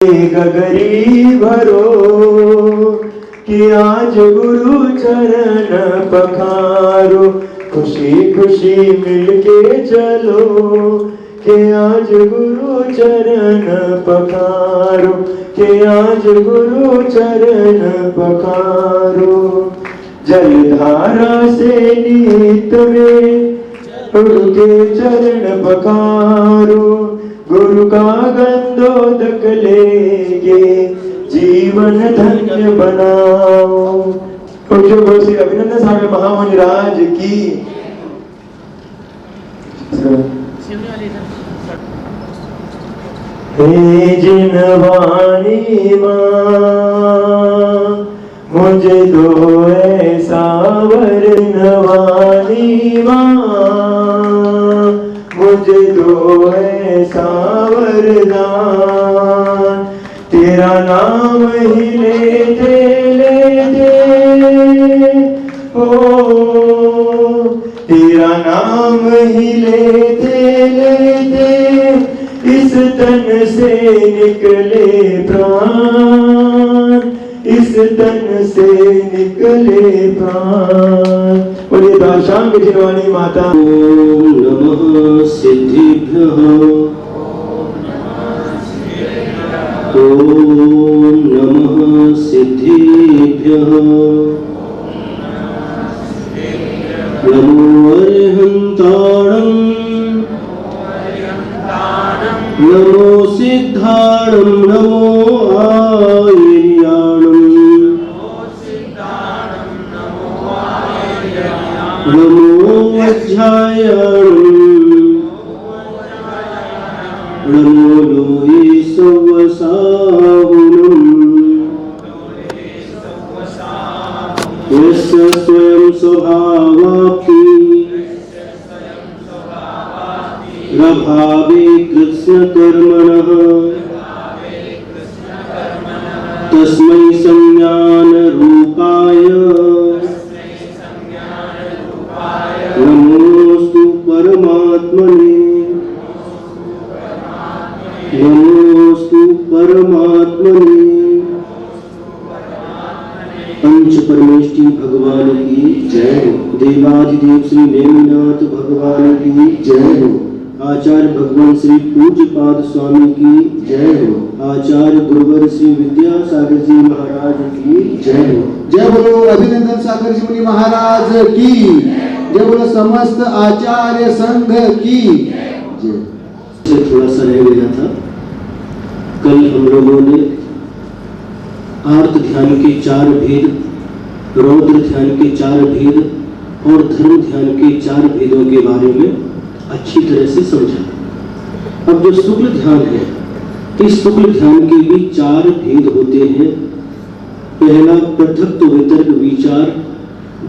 गगरी भरो कि आज गुरु चरण पखारो, खुशी खुशी मिलके चलो कि आज गुरु चरण पखारो, कि आज गुरु चरण पखारो। जलधारा से नीत में गुरु के चरण पखारो, गुरु का गंधोदक लेके जीवन धन्य बनाओ। पूज्य श्री अभिनंदन सागर महामुनि राज की। हे जिन वाणी मां मुझे दो ऐसा वरन, वाणी मां मुझे दो ऐसा वरदान, तेरा नाम ही लेते ओ तेरा नाम ही लेते इस तन से निकले प्राण, इस तन से निकले प्राण। बोलिए दाशांग जिनवाणी माता। ओम नमः सिद्धिभ्यः, ओम नमः सिद्धिभ्यः, नमो अरिहन्ताणं, नमो सिद्धाणं, नमो आयर्याणं, नमो अध्यायाणं, नमो लोये सवसाहुनं, यस्य स्वयं स्वभावाप्ति प्रभावे कृष्ण कर्मणः, तस्मै संज्ञान रूपाय नमोस्तु परमात्मने, नमोस्तु परमात्मने। पंच परमेष्टि भगवान की जय हो। देवाधिदेव श्री नेमिनाथ भगवान की जय हो। आचार्य भगवान श्री पूज्य पाद स्वामी की जय हो। आचार्य गुरुवर श्री विद्यासागर जी महाराज की जय हो। जय बोलो अभिनंदन सागर जी मुनि महाराज की जय, बोलो समस्त आचार्य संघ की जय। थोड़ा सा रह गया था। कल हम लोगों ने आर्त ध्यान के 4 भेद, रौद्र ध्यान के 4 भेद और धर्म ध्यान के 4 भेदों के बारे में अच्छी तरह से समझा। अब जो शुक्ल ध्यान है, इस शुक्ल ध्यान के भी 4 भेद होते हैं। पहला पृथक्त्व वितर्क विचार,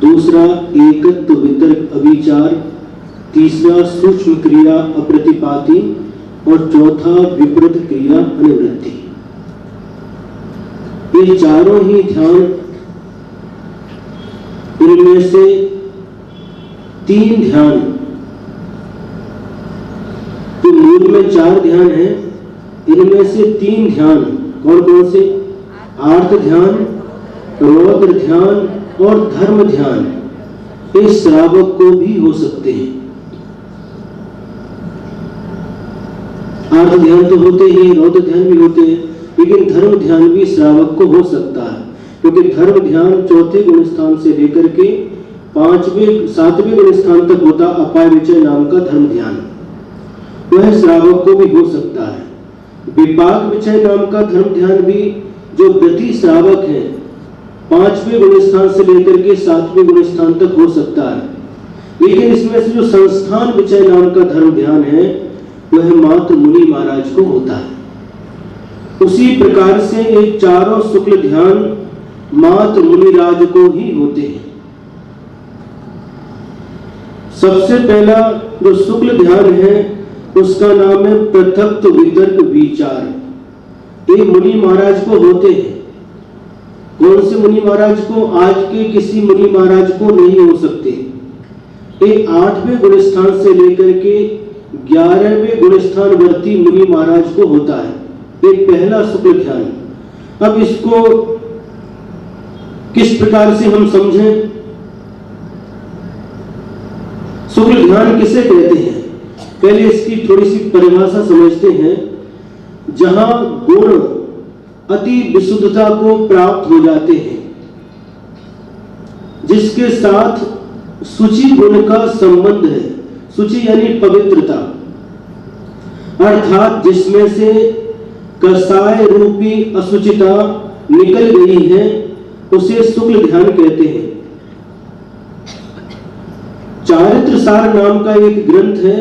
दूसरा एकत्व वितर्क अविचार, तीसरा सूक्ष्म क्रिया अप्रतिपाती और चौथा विपरीत क्रिया अनुवृत्ति। ये चारों ही ध्यान, इनमें से 3 ध्यान, तो मूल में 4 ध्यान है, इनमें से 3 ध्यान कौन कौन से? आर्त ध्यान, रौद्र ध्यान और धर्म ध्यान, इस श्रावक को भी हो सकते हैं। आर्त ध्यान तो होते ही, रौद्र ध्यान भी होते हैं, लेकिन धर्म ध्यान भी श्रावक को हो सकता है, क्योंकि धर्म ध्यान 4थे गुण स्थान से लेकर के 5वें 7वें गुण स्थान तक होता अपाय विचय नाम का धर्म ध्यान, वह श्रावक को भी हो सकता है। विपाक विचय नाम का धर्म ध्यान भी जो प्रति श्रावक है 5वें गुण स्थान से लेकर के 7वें गुण स्थान तक हो सकता है, लेकिन इसमें से जो संस्थान विचय नाम का धर्म ध्यान है वह मात्र मुनि महाराज को होता है। उसी प्रकार से ये चारों शुक्ल ध्यान मात्र मुनिराज को ही होते हैं। सबसे पहला जो शुक्ल ध्यान है उसका नाम है पृथक्त्व वितर्क विचार। ये मुनि महाराज को होते हैं। कौन से मुनि महाराज को? आज के किसी मुनि महाराज को नहीं हो सकते। ये 8वें गुण स्थान से लेकर के 11वें गुण स्थान वर्ती मुनि महाराज को होता है। ये पहला शुक्ल ध्यान। अब इसको किस प्रकार से हम समझें? शुक्ल ध्यान किसे कहते हैं? पहले इसकी थोड़ी सी परिभाषा समझते हैं। जहां गुण अति विशुद्धता को प्राप्त हो जाते हैं, जिसके साथ शुचि गुण का संबंध है। शुचि यानी पवित्रता, अर्थात जिसमें से कसाय रूपी अशुचिता निकल गई है, उसे शुक्ल ध्यान कहते हैं। चारित्र सार नाम का एक ग्रंथ है,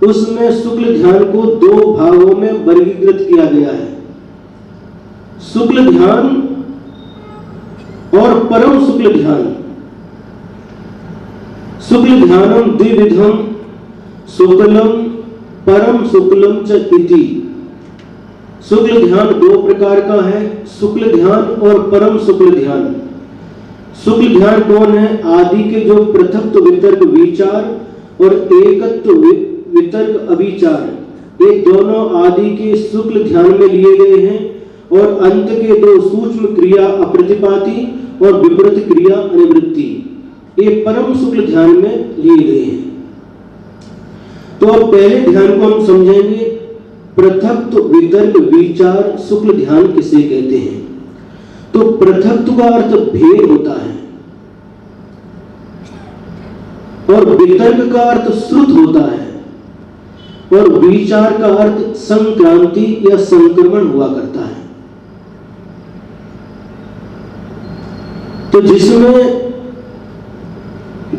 उसमें शुक्ल ध्यान को 2 भागों में वर्गीकृत किया गया है, शुक्ल ध्यान और परम शुक्ल ध्यान। शुक्ल ध्यानम द्विविधम शुक्लम परम शुक्लम च इति। शुक्ल ध्यान 2 प्रकार का है, शुक्ल ध्यान और परम शुक्ल ध्यान। शुक्ल ध्यान कौन है? आदि के जो पृथक्त्व वितर्क विचार और एकत्व वितर्क अभिचार, ये दोनों आदि के शुक्ल ध्यान में लिए गए हैं, और अंत के 2 सूक्ष्म क्रिया अप्रतिपाती और विपरीत क्रिया अनिवृत्ति, ये परम शुक्ल ध्यान में लिए गए हैं। तो अब पहले ध्यान को हम समझेंगे, पृथक्त्व वितर्क विचार शुक्ल ध्यान किसे कहते हैं? तो पृथक्त्व का अर्थ भेद होता है, और वितर्क का अर्थ श्रुत होता है, और विचार का अर्थ संक्रांति या संक्रमण हुआ करता है। तो जिसमें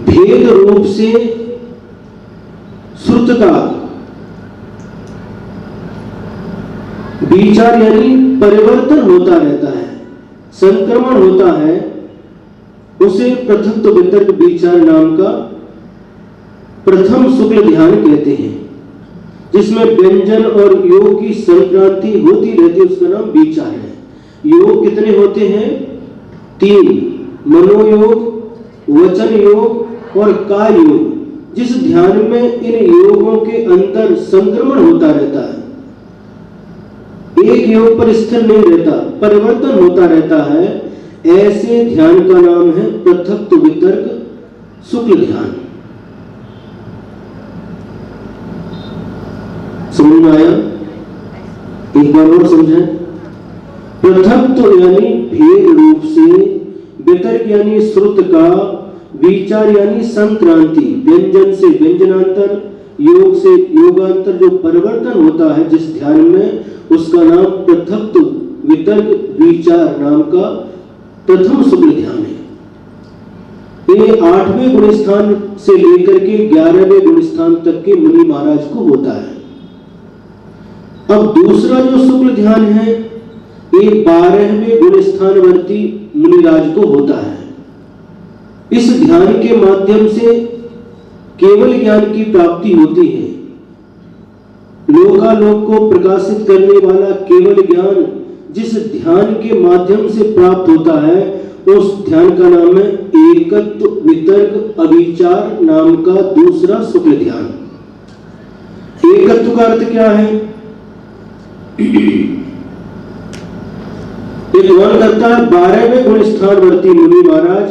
भेद रूप से श्रुत का विचार यानी परिवर्तन होता रहता है, संक्रमण होता है, उसे पृथक्त्व वितर्क विचार नाम का प्रथम शुक्ल ध्यान कहते हैं। जिसमें व्यंजन और योग की संक्रांति होती रहती है, उसका नाम विचार है। योग कितने होते हैं? 3, मनोयोग, वचन योग और काय योग। जिस ध्यान में इन योगों के अंदर संक्रमण होता रहता है, एक योग पर स्थिर नहीं रहता, परिवर्तन होता रहता है, ऐसे ध्यान का नाम है पृथक्त्व वितर्क शुक्ल ध्यान। समझ में आया? एक बार और समझें। पृथक्त्व यानी भेद रूप से, वितर्क यानी श्रुत का, विचार यानी संक्रांति, व्यंजन से व्यंजनांतर, योग से योगांतर जो परिवर्तन होता है जिस ध्यान में, उसका नाम पृथक्त्व वितर्क विचार नाम का प्रथम शुक्ल ध्यान है। ये 8वें गुण स्थान से लेकर के 11वें गुण स्थान तक के मुनि महाराज को होता है। अब दूसरा जो शुक्ल ध्यान है, ये 12वें गुण स्थानवर्ती मुनिराज को होता है। इस ध्यान के माध्यम से केवल ज्ञान की प्राप्ति होती है। लोकालोक को प्रकाशित करने वाला केवल ज्ञान जिस ध्यान के माध्यम से प्राप्त होता है, उस ध्यान का नाम है एकत्व वितर्क अभिचार नाम का दूसरा शुक्ल ध्यान। एकत्व का अर्थ क्या है? ये कौन करता है? 12वें गुण स्थानवर्ती मुनि महाराज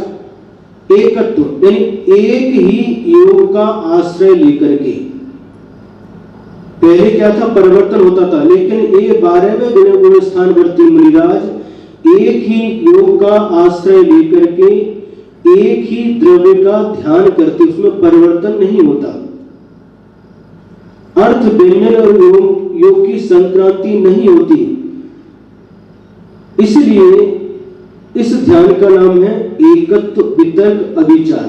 एकत्व यानी एक ही योग का आश्रय लेकर के। पहले क्या था? परिवर्तन होता था, लेकिन ये 12वें गुण स्थानवर्ती मुनिराज एक ही योग का आश्रय लेकर के एक ही द्रव्य का ध्यान करते, उसमें परिवर्तन नहीं होता। अर्थ व्यंजन और योग की संक्रांति नहीं होती, इसलिए इस ध्यान का नाम है एकत्व वितर्क अभिचार।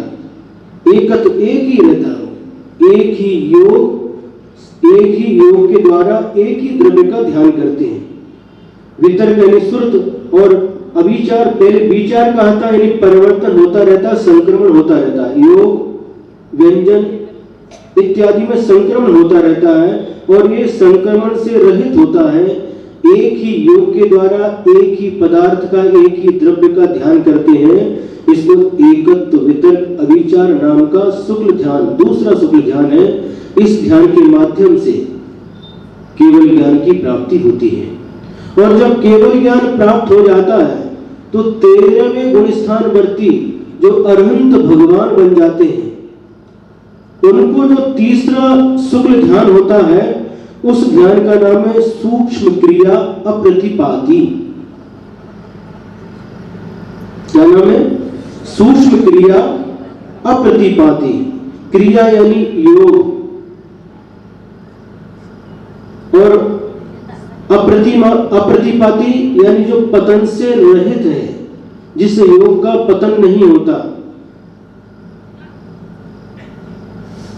एकत्व एक ही रहता है, एक ही योग के द्वारा एक ही द्रव्य का ध्यान करते हैं। वितर्क यानी श्रुत और अभिचार, पहले विचार कहा था यानी परिवर्तन होता रहता, संक्रमण होता रहता है। योग व्यंजन इत्यादि में संक्रमण होता रहता है, और ये संक्रमण से रहित होता है। एक ही योग के द्वारा एक ही पदार्थ का, एक ही द्रव्य का ध्यान करते हैं। इसको एकत्व वितर्क अभिचार नाम का शुक्ल ध्यान, दूसरा शुक्ल ध्यान है। इस ध्यान के माध्यम से केवल ज्ञान की प्राप्ति होती है। और जब केवल ज्ञान प्राप्त हो जाता है तो 13वें गुण स्थान वर्ती जो अरहंत भगवान बन जाते हैं, उनको जो तीसरा शुक्ल ध्यान होता है उस ध्यान का नाम है सूक्ष्म क्रिया अप्रतिपाती। क्या नाम है? सूक्ष्म क्रिया अप्रतिपाती। क्रिया यानी योग, और अप्रतिपाती यानी जो पतन से रहित है, जिस योग का पतन नहीं होता,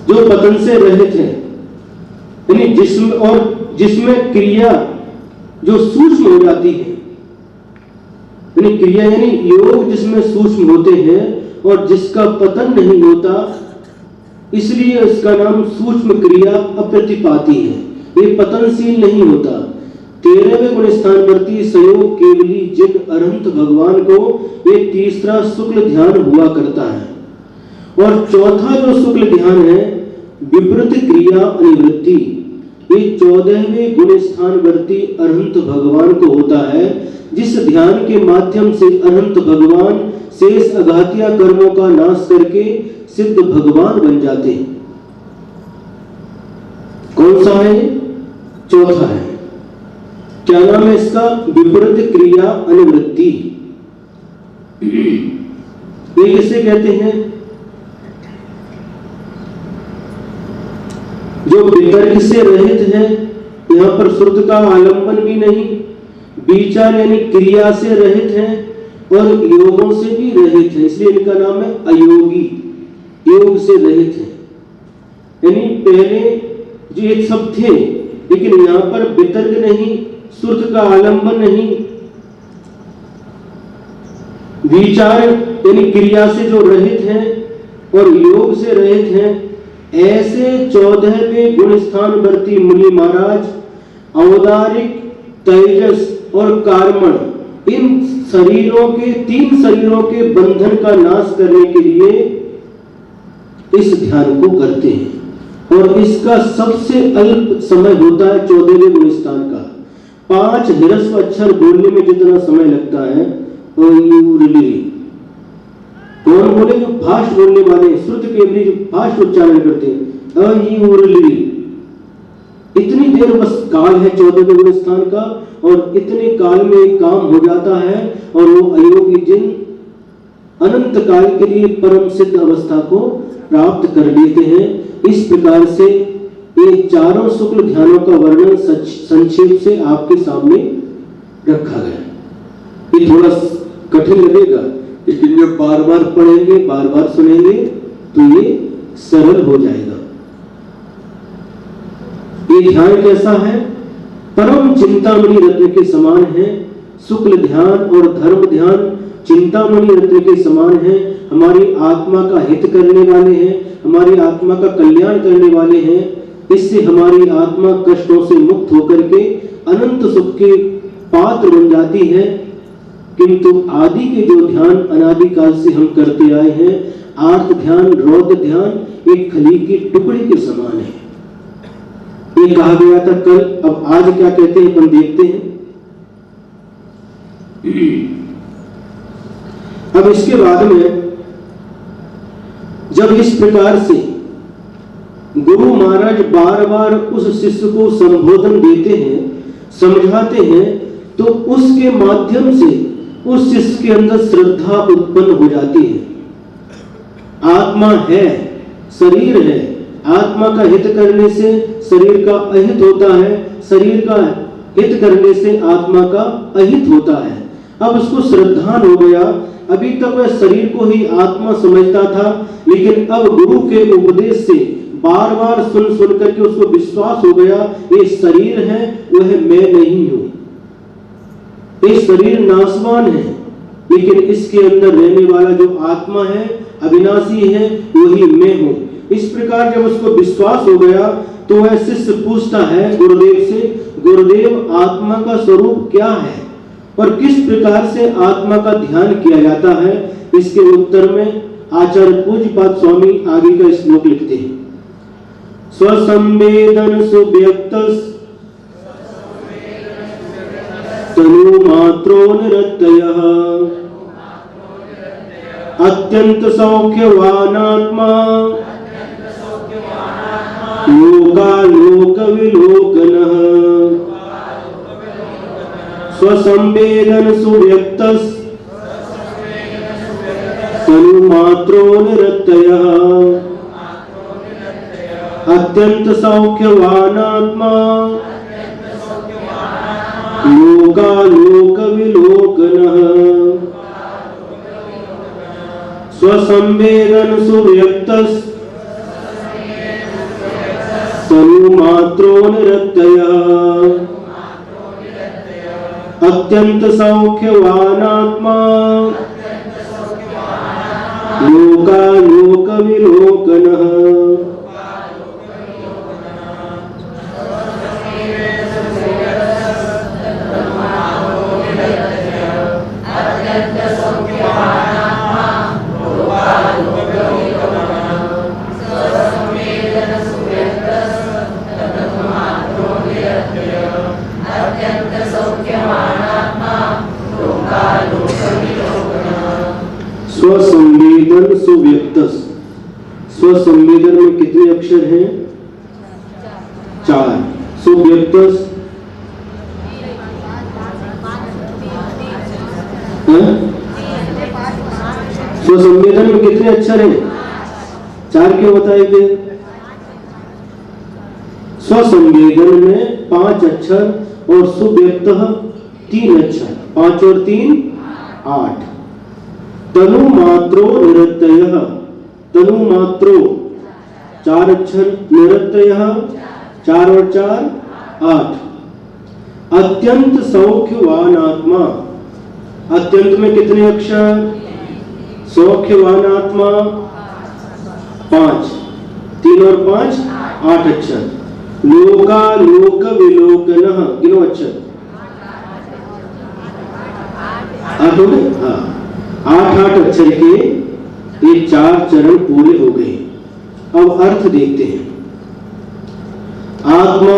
जो पतन से रहित है, यानी जिसमें क्रिया जो सूक्ष्म हो जाती है, यानी क्रिया यानी योग जिसमें सूक्ष्म होते हैं और जिसका पतन नहीं होता, इसलिए इसका नाम सूक्ष्म क्रिया अप्रतिपाती है। ये पतनशील नहीं होता। 13वें गुण स्थानवर्ती संयोग केवली जिन अरहंत भगवान को ये तीसरा शुक्ल ध्यान हुआ करता है। और चौथा जो शुक्ल ध्यान है विपरीत क्रिया अनिवृत्ति, ये 14वें गुण स्थानवर्ती अरहंत भगवान को होता है, जिस ध्यान के माध्यम से अरहंत भगवान शेष अघातिया कर्मों का नाश करके सिद्ध भगवान बन जाते हैं। कौन सा है? चौथा है। क्या नाम है इसका? विपरीत क्रिया अनिवृत्ति। ये किसे कहते हैं? जो वितर्क से रहित है, यहां पर श्रुत का आलंबन भी नहीं, विचार यानी क्रिया से रहित है और योगों से भी रहित है, इसलिए इनका नाम है अयोगी। योग से रहित है, यानी पहले जो एक शब्द थे, लेकिन यहां पर वितर्क नहीं, श्रुत का आलंबन नहीं, विचार यानी क्रिया से जो रहित है और योग से रहित है, ऐसे 14वें गुण स्थान वर्ती मुनि महाराज औदारिक, तेजस और कार्मण, इन शरीरों के 3 शरीरों के बंधन का नाश करने के लिए इस ध्यान को करते हैं। और इसका सबसे अल्प समय होता है 14वें गुण स्थान का। 5 ह्रस्व अक्षर बोलने में जितना समय लगता है, कौन बोले? जो फास्ट बोलने वाले, श्रुत केवली जो फास्ट उच्चारण करते हैं, इतनी देर बस काल है 14वें गुण स्थान का, और इतने काल में एक काम हो जाता है और वो अयोगी जिन अनंत काल के लिए परम सिद्ध अवस्था को प्राप्त कर लेते हैं। इस प्रकार से ये चारों शुक्ल ध्यानों का वर्णन संक्षेप से आपके सामने रखा गया। ये थोड़ा कठिन लगेगा, लेकिन जब बार बार पढ़ेंगे, बार बार सुनेंगे तो ये सरल हो जाएगा। ये ध्यान कैसा है? परम चिंतामणि रत्न के समान है। शुक्ल ध्यान और धर्म ध्यान चिंतामणि रत्न के समान है। हमारी आत्मा का हित करने वाले हैं, हमारी आत्मा का कल्याण करने वाले हैं। इससे हमारी आत्मा कष्टों से मुक्त होकर के अनंत सुख के पात्र बन जाती है। किंतु आदि के जो ध्यान अनादिकाल से हम करते आए हैं, आर्त ध्यान, रौद्र ध्यान, एक खली के टुकड़े के समान है। ये कहा गया था कल, अब आज क्या कहते हैं अपन देखते हैं। अब इसके बाद में जब इस प्रकार से गुरु महाराज बार बार उस शिष्य को संबोधन देते हैं, समझाते हैं, तो उसके माध्यम से उस शिष्य के अंदर श्रद्धा उत्पन्न हो जाती है। आत्मा है, शरीर है, आत्मा का हित करने से शरीर का अहित होता है, शरीर का हित करने से आत्मा का अहित होता है। अब उसको श्रद्धान हो गया। अभी तक वह शरीर को ही आत्मा समझता था, लेकिन अब गुरु के उपदेश से बार बार सुन सुन करके उसको विश्वास हो गया, ये शरीर है, वह मैं नहीं हूं। ये शरीर नाशवान है, लेकिन इसके अंदर रहने वाला जो आत्मा है, अविनाशी है, वही मैं हूं। इस प्रकार जब उसको विश्वास हो गया तो वह शिष्य पूछता है गुरुदेव से, गुरुदेव आत्मा का स्वरूप क्या है और किस प्रकार से आत्मा का ध्यान किया जाता है? इसके उत्तर में आचार्य पूज्यपाद स्वामी आगे का श्लोक लिखते हैं। स्वसंवेदन सुव्यक्त तनु मात्रो निरत्ययः अत्यंत सौख्यवानात्मा लोकालोक विलोकनः स्वसंवेदन सुव्यक्तस् तनु मात्रो निरत्ययः अत्यंत सौख्यवानात्मा लोकालोक विलोकनः स्वसंवेदन सुव्यक्तस् तनु मात्रो निरत्ययः अत्यंत सौख्यवानात्मा लोकालोक विलोकनः स्वसंवेदन सुव्यक्तस्। स्वसंवेदन में कितने अक्षर हैं? 4। सुव्यक्तस् स्वसंवेदन में कितने अक्षर हैं? 4 क्यों बताएंगे? स्वसंवेदन में 5 अक्षर और सुव्यक्त 3 अक्षर। 5 और 3 8। तनु मात्रो निरत्ययः। तनु मात्रो 4 अक्षर, निरत्ययः 4 और 4 8। अत्यंत सौख्यवान आत्मा। अत्यंत में कितने अक्षर? सौख्यवान आत्मा 5। 3 और 5 8 अक्षर। लोकालोक विलोकनः कितने अक्षर? 8 हो गए? हाँ, 8 अक्षर के ये 4 चरण पूरे हो गए। अब अर्थ देखते हैं। आत्मा,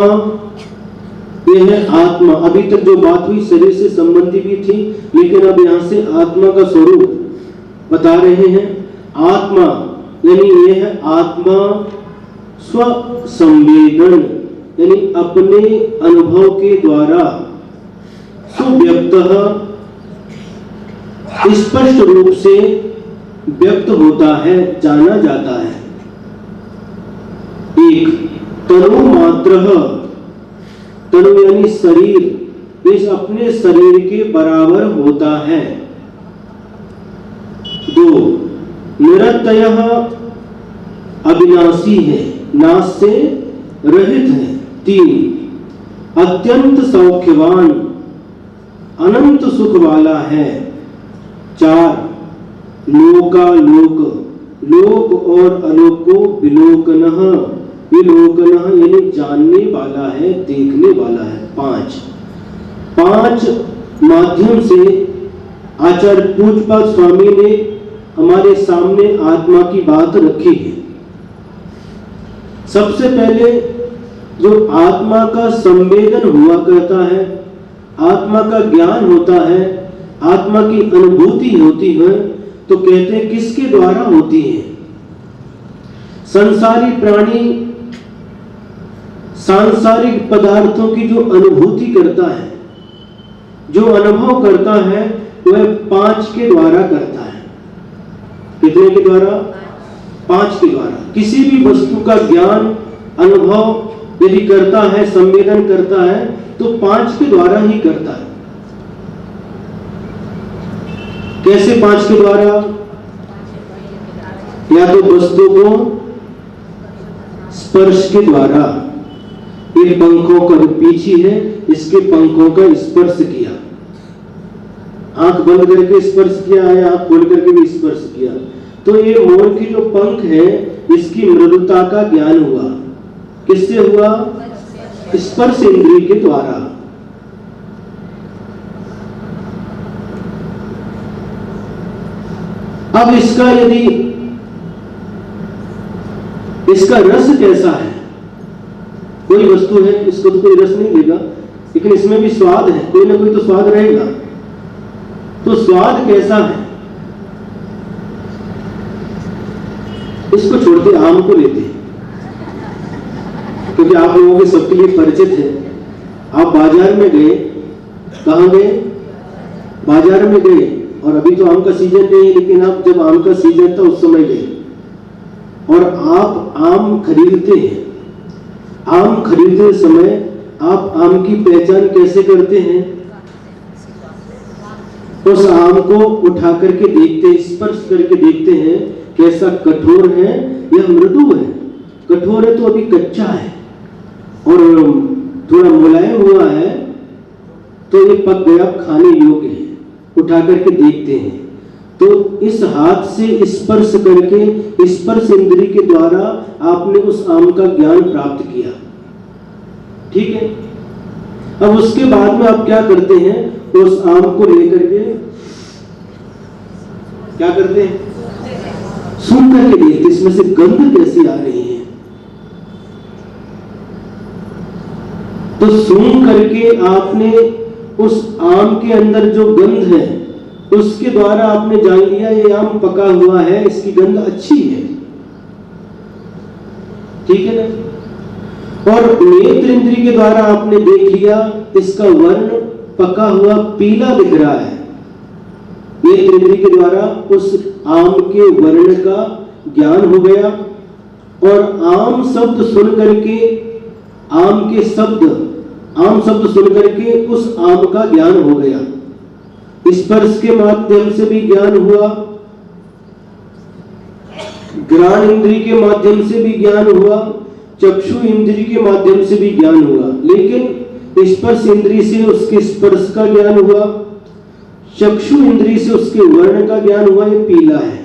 यह है आत्मा। अभी तक जो बात हुई शरीर से संबंधी भी थी, लेकिन अब यहां से आत्मा का स्वरूप बता रहे हैं। आत्मा यानी यह है आत्मा स्व संवेदन यानी अपने अनुभव के द्वारा सुव्यक्त स्पष्ट रूप से व्यक्त होता है, जाना जाता है। 1 तनु मात्रः। तनु यानी शरीर, इस अपने शरीर के बराबर होता है। 2 निरत्ययः अविनाशी है, नाश से रहित है। 3 अत्यंत सौख्यवान, अनंत सुख वाला है। 4 लोकालोक, लोक और अलोक को विलोकनः, विलोकनः यानी जानने वाला है, देखने वाला है। 5 माध्यम से आचार्य पूज्यपाद स्वामी ने हमारे सामने आत्मा की बात रखी है। सबसे पहले जो आत्मा का संवेदन हुआ करता है, आत्मा का ज्ञान होता है, आत्मा की अनुभूति होती है, तो कहते हैं किसके द्वारा होती है? संसारी प्राणी सांसारिक पदार्थों की जो अनुभूति करता है, जो अनुभव करता है, वह 5 के द्वारा करता है। कितने के द्वारा? 5 के द्वारा। किसी भी वस्तु का ज्ञान अनुभव यदि करता है, संवेदन करता है, तो 5 के द्वारा ही करता है। कैसे 5 के द्वारा? या तो वस्तु को स्पर्श के द्वारा, ये पंखों का जो पीछे है, इसके पंखों का स्पर्श किया, आंख बंद करके स्पर्श किया है, आंख खोल करके भी स्पर्श किया, तो ये मोर की जो पंख है, इसकी मृदुता का ज्ञान हुआ। किससे हुआ? स्पर्श इंद्रिय के द्वारा। अब इसका यदि इसका रस कैसा है? कोई वस्तु है, इसको तो कोई रस नहीं देगा, लेकिन इसमें भी स्वाद है, कोई ना कोई तो स्वाद रहेगा। तो स्वाद कैसा है? इसको छोड़ते आम को लेते हैं, क्योंकि आप लोगों के सबके लिए परिचित है। आप बाजार में गए, कहाँ गए? बाजार में गए, और अभी तो आम का सीजन नहीं है, लेकिन आप जब आम का सीजन था उस समय गए और आप आम खरीदते हैं। आम खरीदते समय आप आम की पहचान कैसे करते हैं? उस आम को उठा करके देखते हैं, स्पर्श करके देखते हैं कैसा कठोर है या मृदु है। कठोर है तो अभी कच्चा है, और थोड़ा मुलायम हुआ है तो ये पक गया, खाने योग्य है। उठा करके देखते हैं तो इस हाथ से स्पर्श करके, स्पर्श इंद्री के द्वारा आपने उस आम का ज्ञान प्राप्त किया, ठीक है। अब उसके बाद में आप क्या करते हैं? उस आम को लेकर के क्या करते हैं? सूंघ करके देखते इसमें से गंध कैसी आ रही है। तो सूंघ करके आपने उस आम के अंदर जो गंध है उसके द्वारा आपने जान लिया ये आम पका हुआ है, इसकी गंध अच्छी है, ठीक है ना। और नेत्र इंद्री के द्वारा आपने देख लिया इसका वर्ण पका हुआ पीला दिख रहा है। नेत्र इंद्री के द्वारा उस आम के वर्ण का ज्ञान हो गया, और आम शब्द सुन करके, आम शब्द सुन करके उस आम का ज्ञान हो गया। स्पर्श के माध्यम से भी ज्ञान हुआ, घ्राण इंद्री के माध्यम से भी ज्ञान हुआ, चक्षु इंद्री के माध्यम से भी ज्ञान हुआ। लेकिन स्पर्श इंद्री से उसके स्पर्श का ज्ञान हुआ, चक्षु इंद्री से उसके वर्ण का ज्ञान हुआ, ये पीला है।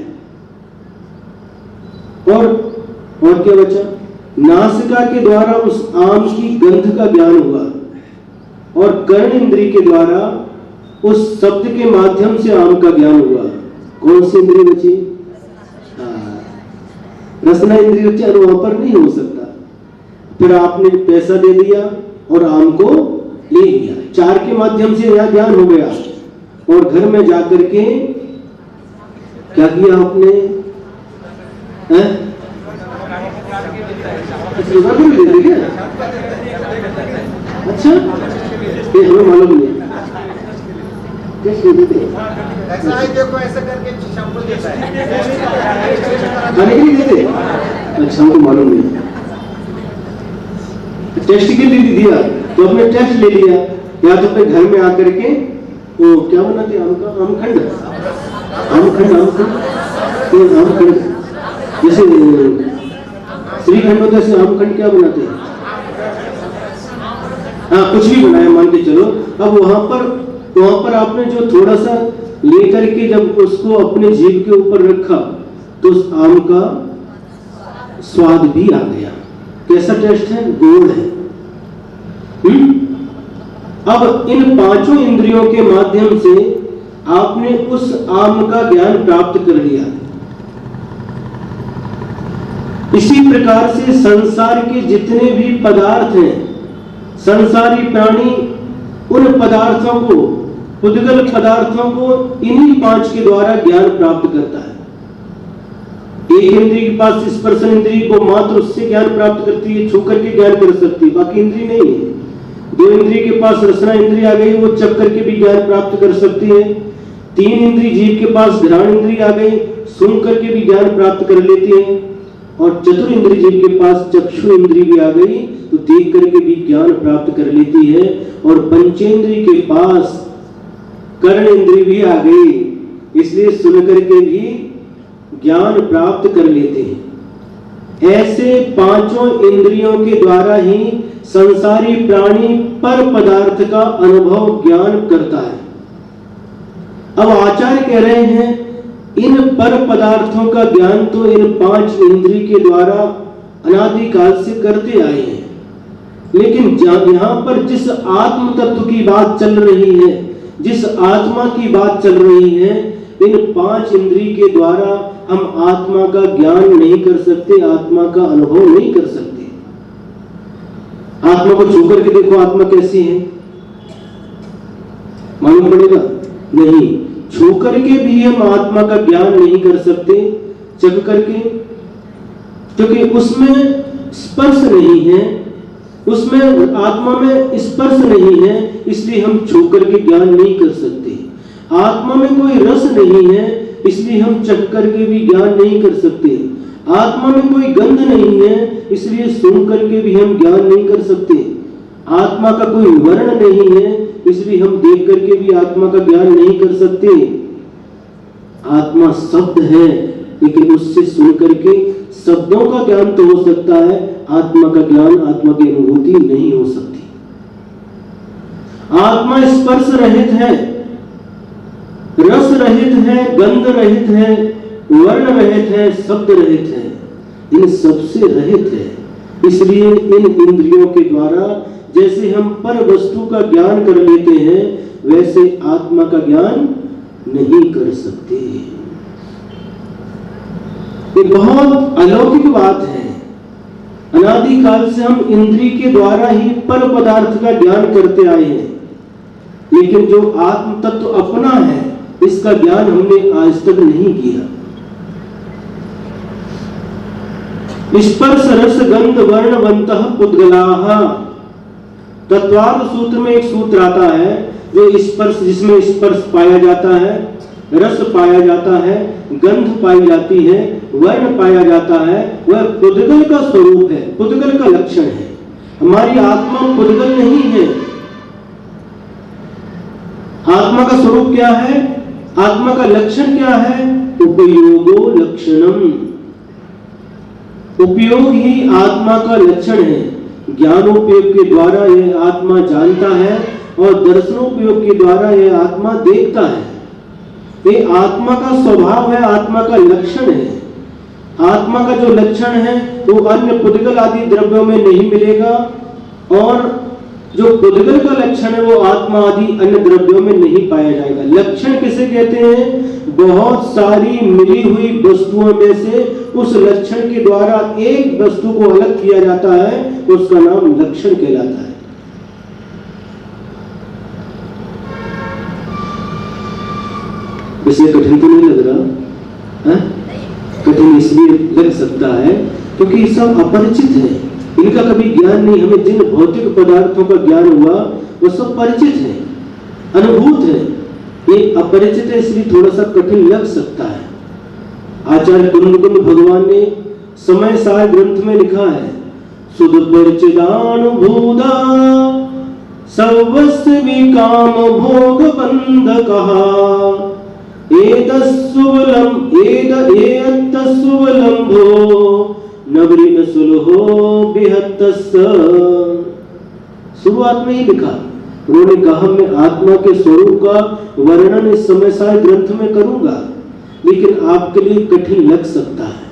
और क्या बचा? नासिका के द्वारा उस आम की गंध का ज्ञान हुआ, और कर्ण इंद्री के द्वारा उस शब्द के माध्यम से आम का ज्ञान हुआ। कौन सी इंद्री बची? रसना इंद्री बची, और वहां पर नहीं हो सकता। फिर आपने पैसा दे दिया और आम को ले लिया, 4 के माध्यम से यह ज्ञान हो गया। और घर में जाकर के क्या किया आपने? अच्छा, ये हमें मालूम नहीं। ऐसा है, देखो ऐसा करके शैम्पू देता है, नहीं देते। अच्छा, हमको मालूम नहीं। टेस्ट के लिए दिया तो हमने टेस्ट ले लिया, या तो अपने घर में आकर के वो क्या बनाते? आम का आमखंड, जैसे श्रीखंड होता है, आमखंड क्या बनाते हैं? हाँ, कुछ भी बनाया मान के चलो। अब वहां पर आपने जो थोड़ा सा लेकर के जब उसको अपने जीभ के ऊपर रखा तो उस आम का स्वाद भी आ गया। कैसा टेस्ट है? गोड़ है। अब इन 5 इंद्रियों के माध्यम से आपने उस आम का ज्ञान प्राप्त कर लिया। इसी प्रकार से संसार के जितने भी पदार्थ हैं, संसारी प्राणी उन पदार्थों को, पुद्गल पदार्थों को इन्हीं 5 के द्वारा ज्ञान प्राप्त करता है। एक इंद्री के पास स्पर्श इंद्री को मात्र उससे ज्ञान प्राप्त करती है, छू करके ज्ञान कर सकती है, बाकी इंद्री नहीं है। 2 इंद्री के पास रसना इंद्री आ गई, वो चख करके भी ज्ञान प्राप्त कर सकती है। 3 इंद्री जीव के पास घ्राण इंद्री आ गई, सूंघ करके भी ज्ञान प्राप्त कर लेती है। और 4 इंद्री जीव के पास चक्षु इंद्री भी आ गई तो देख करके भी ज्ञान प्राप्त कर लेती है। और पंचेंद्री के पास कर्ण इंद्री भी आ गई, इसलिए सुन करके भी ज्ञान प्राप्त कर लेते हैं। ऐसे 5 इंद्रियों के द्वारा ही संसारी प्राणी पर पदार्थ का अनुभव ज्ञान करता है। अब आचार्य कह रहे हैं इन पर पदार्थों का ज्ञान तो इन 5 इंद्री के द्वारा अनादिकाल से करते आए हैं, लेकिन यहाँ पर जिस आत्म तत्व की बात चल रही है, जिस आत्मा की बात चल रही है, इन 5 इंद्री के द्वारा हम आत्मा का ज्ञान नहीं कर सकते, आत्मा का अनुभव नहीं कर सकते। आत्मा को छू करके देखो आत्मा कैसी है, मालूम पड़ेगा? नहीं। छू करके भी हम आत्मा का ज्ञान नहीं कर सकते, चख करके, क्योंकि उसमें स्पर्श नहीं है, उसमें आत्मा में स्पर्श नहीं है, इसलिए हम छू करके ज्ञान नहीं कर सकते। आत्मा में कोई रस नहीं है, इसलिए हम चख करके भी ज्ञान नहीं कर सकते। आत्मा में कोई गंध नहीं है, इसलिए सुन करके भी हम ज्ञान नहीं कर सकते। आत्मा का कोई वर्ण नहीं है, इसलिए हम देख करके भी आत्मा का ज्ञान नहीं कर सकते। आत्मा शब्द है, लेकिन उससे सुन करके शब्दों का ज्ञान तो हो सकता है, आत्मा का ज्ञान, आत्मा की अनुभूति नहीं हो सकती। आत्मा स्पर्श रहित है, रस रहित है, गंध रहित है, वर्ण रहित है, शब्द रहित है, इन सबसे रहित है। इसलिए इन इंद्रियों के द्वारा जैसे हम पर वस्तु का ज्ञान कर लेते हैं, वैसे आत्मा का ज्ञान नहीं कर सकते। ये बहुत अलौकिक बात है। अनादि काल से हम इंद्रिय के द्वारा ही पर पदार्थ का ज्ञान करते आए हैं, लेकिन जो आत्म तत्व अपना है, इसका ज्ञान हमने आज तक नहीं किया। स्पर्श रस गंध वर्णवंतः पुद्गलाः, तत्वार्थ सूत्र में एक सूत्र आता है जो स्पर्श, जिसमें स्पर्श पाया जाता है, रस पाया जाता है, गंध पाई जाती है, वर्ण पाया जाता है, वह पुद्गल का स्वरूप है, पुद्गल का लक्षण है। हमारी आत्मा पुद्गल नहीं है। आत्मा का स्वरूप क्या है? आत्मा का लक्षण क्या है? उपयोगो लक्षणम। उपयोग ही आत्मा का लक्षण है। ज्ञानोपयोग के द्वारा यह आत्मा जानता है और दर्शनोपयोग के द्वारा यह आत्मा देखता है। ये आत्मा का स्वभाव है, आत्मा का लक्षण है। आत्मा का जो लक्षण है वो अन्य पुद्गल आदि द्रव्यों में नहीं मिलेगा, और जो पुद्गल का लक्षण है वो आत्मा आदि अन्य द्रव्यों में नहीं पाया जाएगा। लक्षण किसे कहते हैं? बहुत सारी मिली हुई वस्तुओं में से उस लक्षण के द्वारा एक वस्तु को अलग किया जाता है, उसका नाम लक्षण कहलाता है। इसे कठिन तो नहीं लग रहा है? कठिन इसलिए लग सकता है क्योंकि सब अपरिचित है, इनका कभी ज्ञान नहीं। हमें जिन भौतिक पदार्थों का ज्ञान हुआ वो सब परिचित है, अनुभूत है। ये अपरिचित है, इसलिए थोड़ा सा कठिन लग सकता है। आचार्य कुंद भगवान ने समय सार ग्रंथ में लिखा है, सुध परिचिदानुभूता सर्वस्व विकाम भोग बंध कहा, नवरीन सुलहो बिहत्तस। शुरुआत में ही लिखा, उन्होंने कहा मैं आत्मा के स्वरूप का वर्णन इस समय सार ग्रंथ में करूंगा, लेकिन आपके लिए कठिन लग सकता है।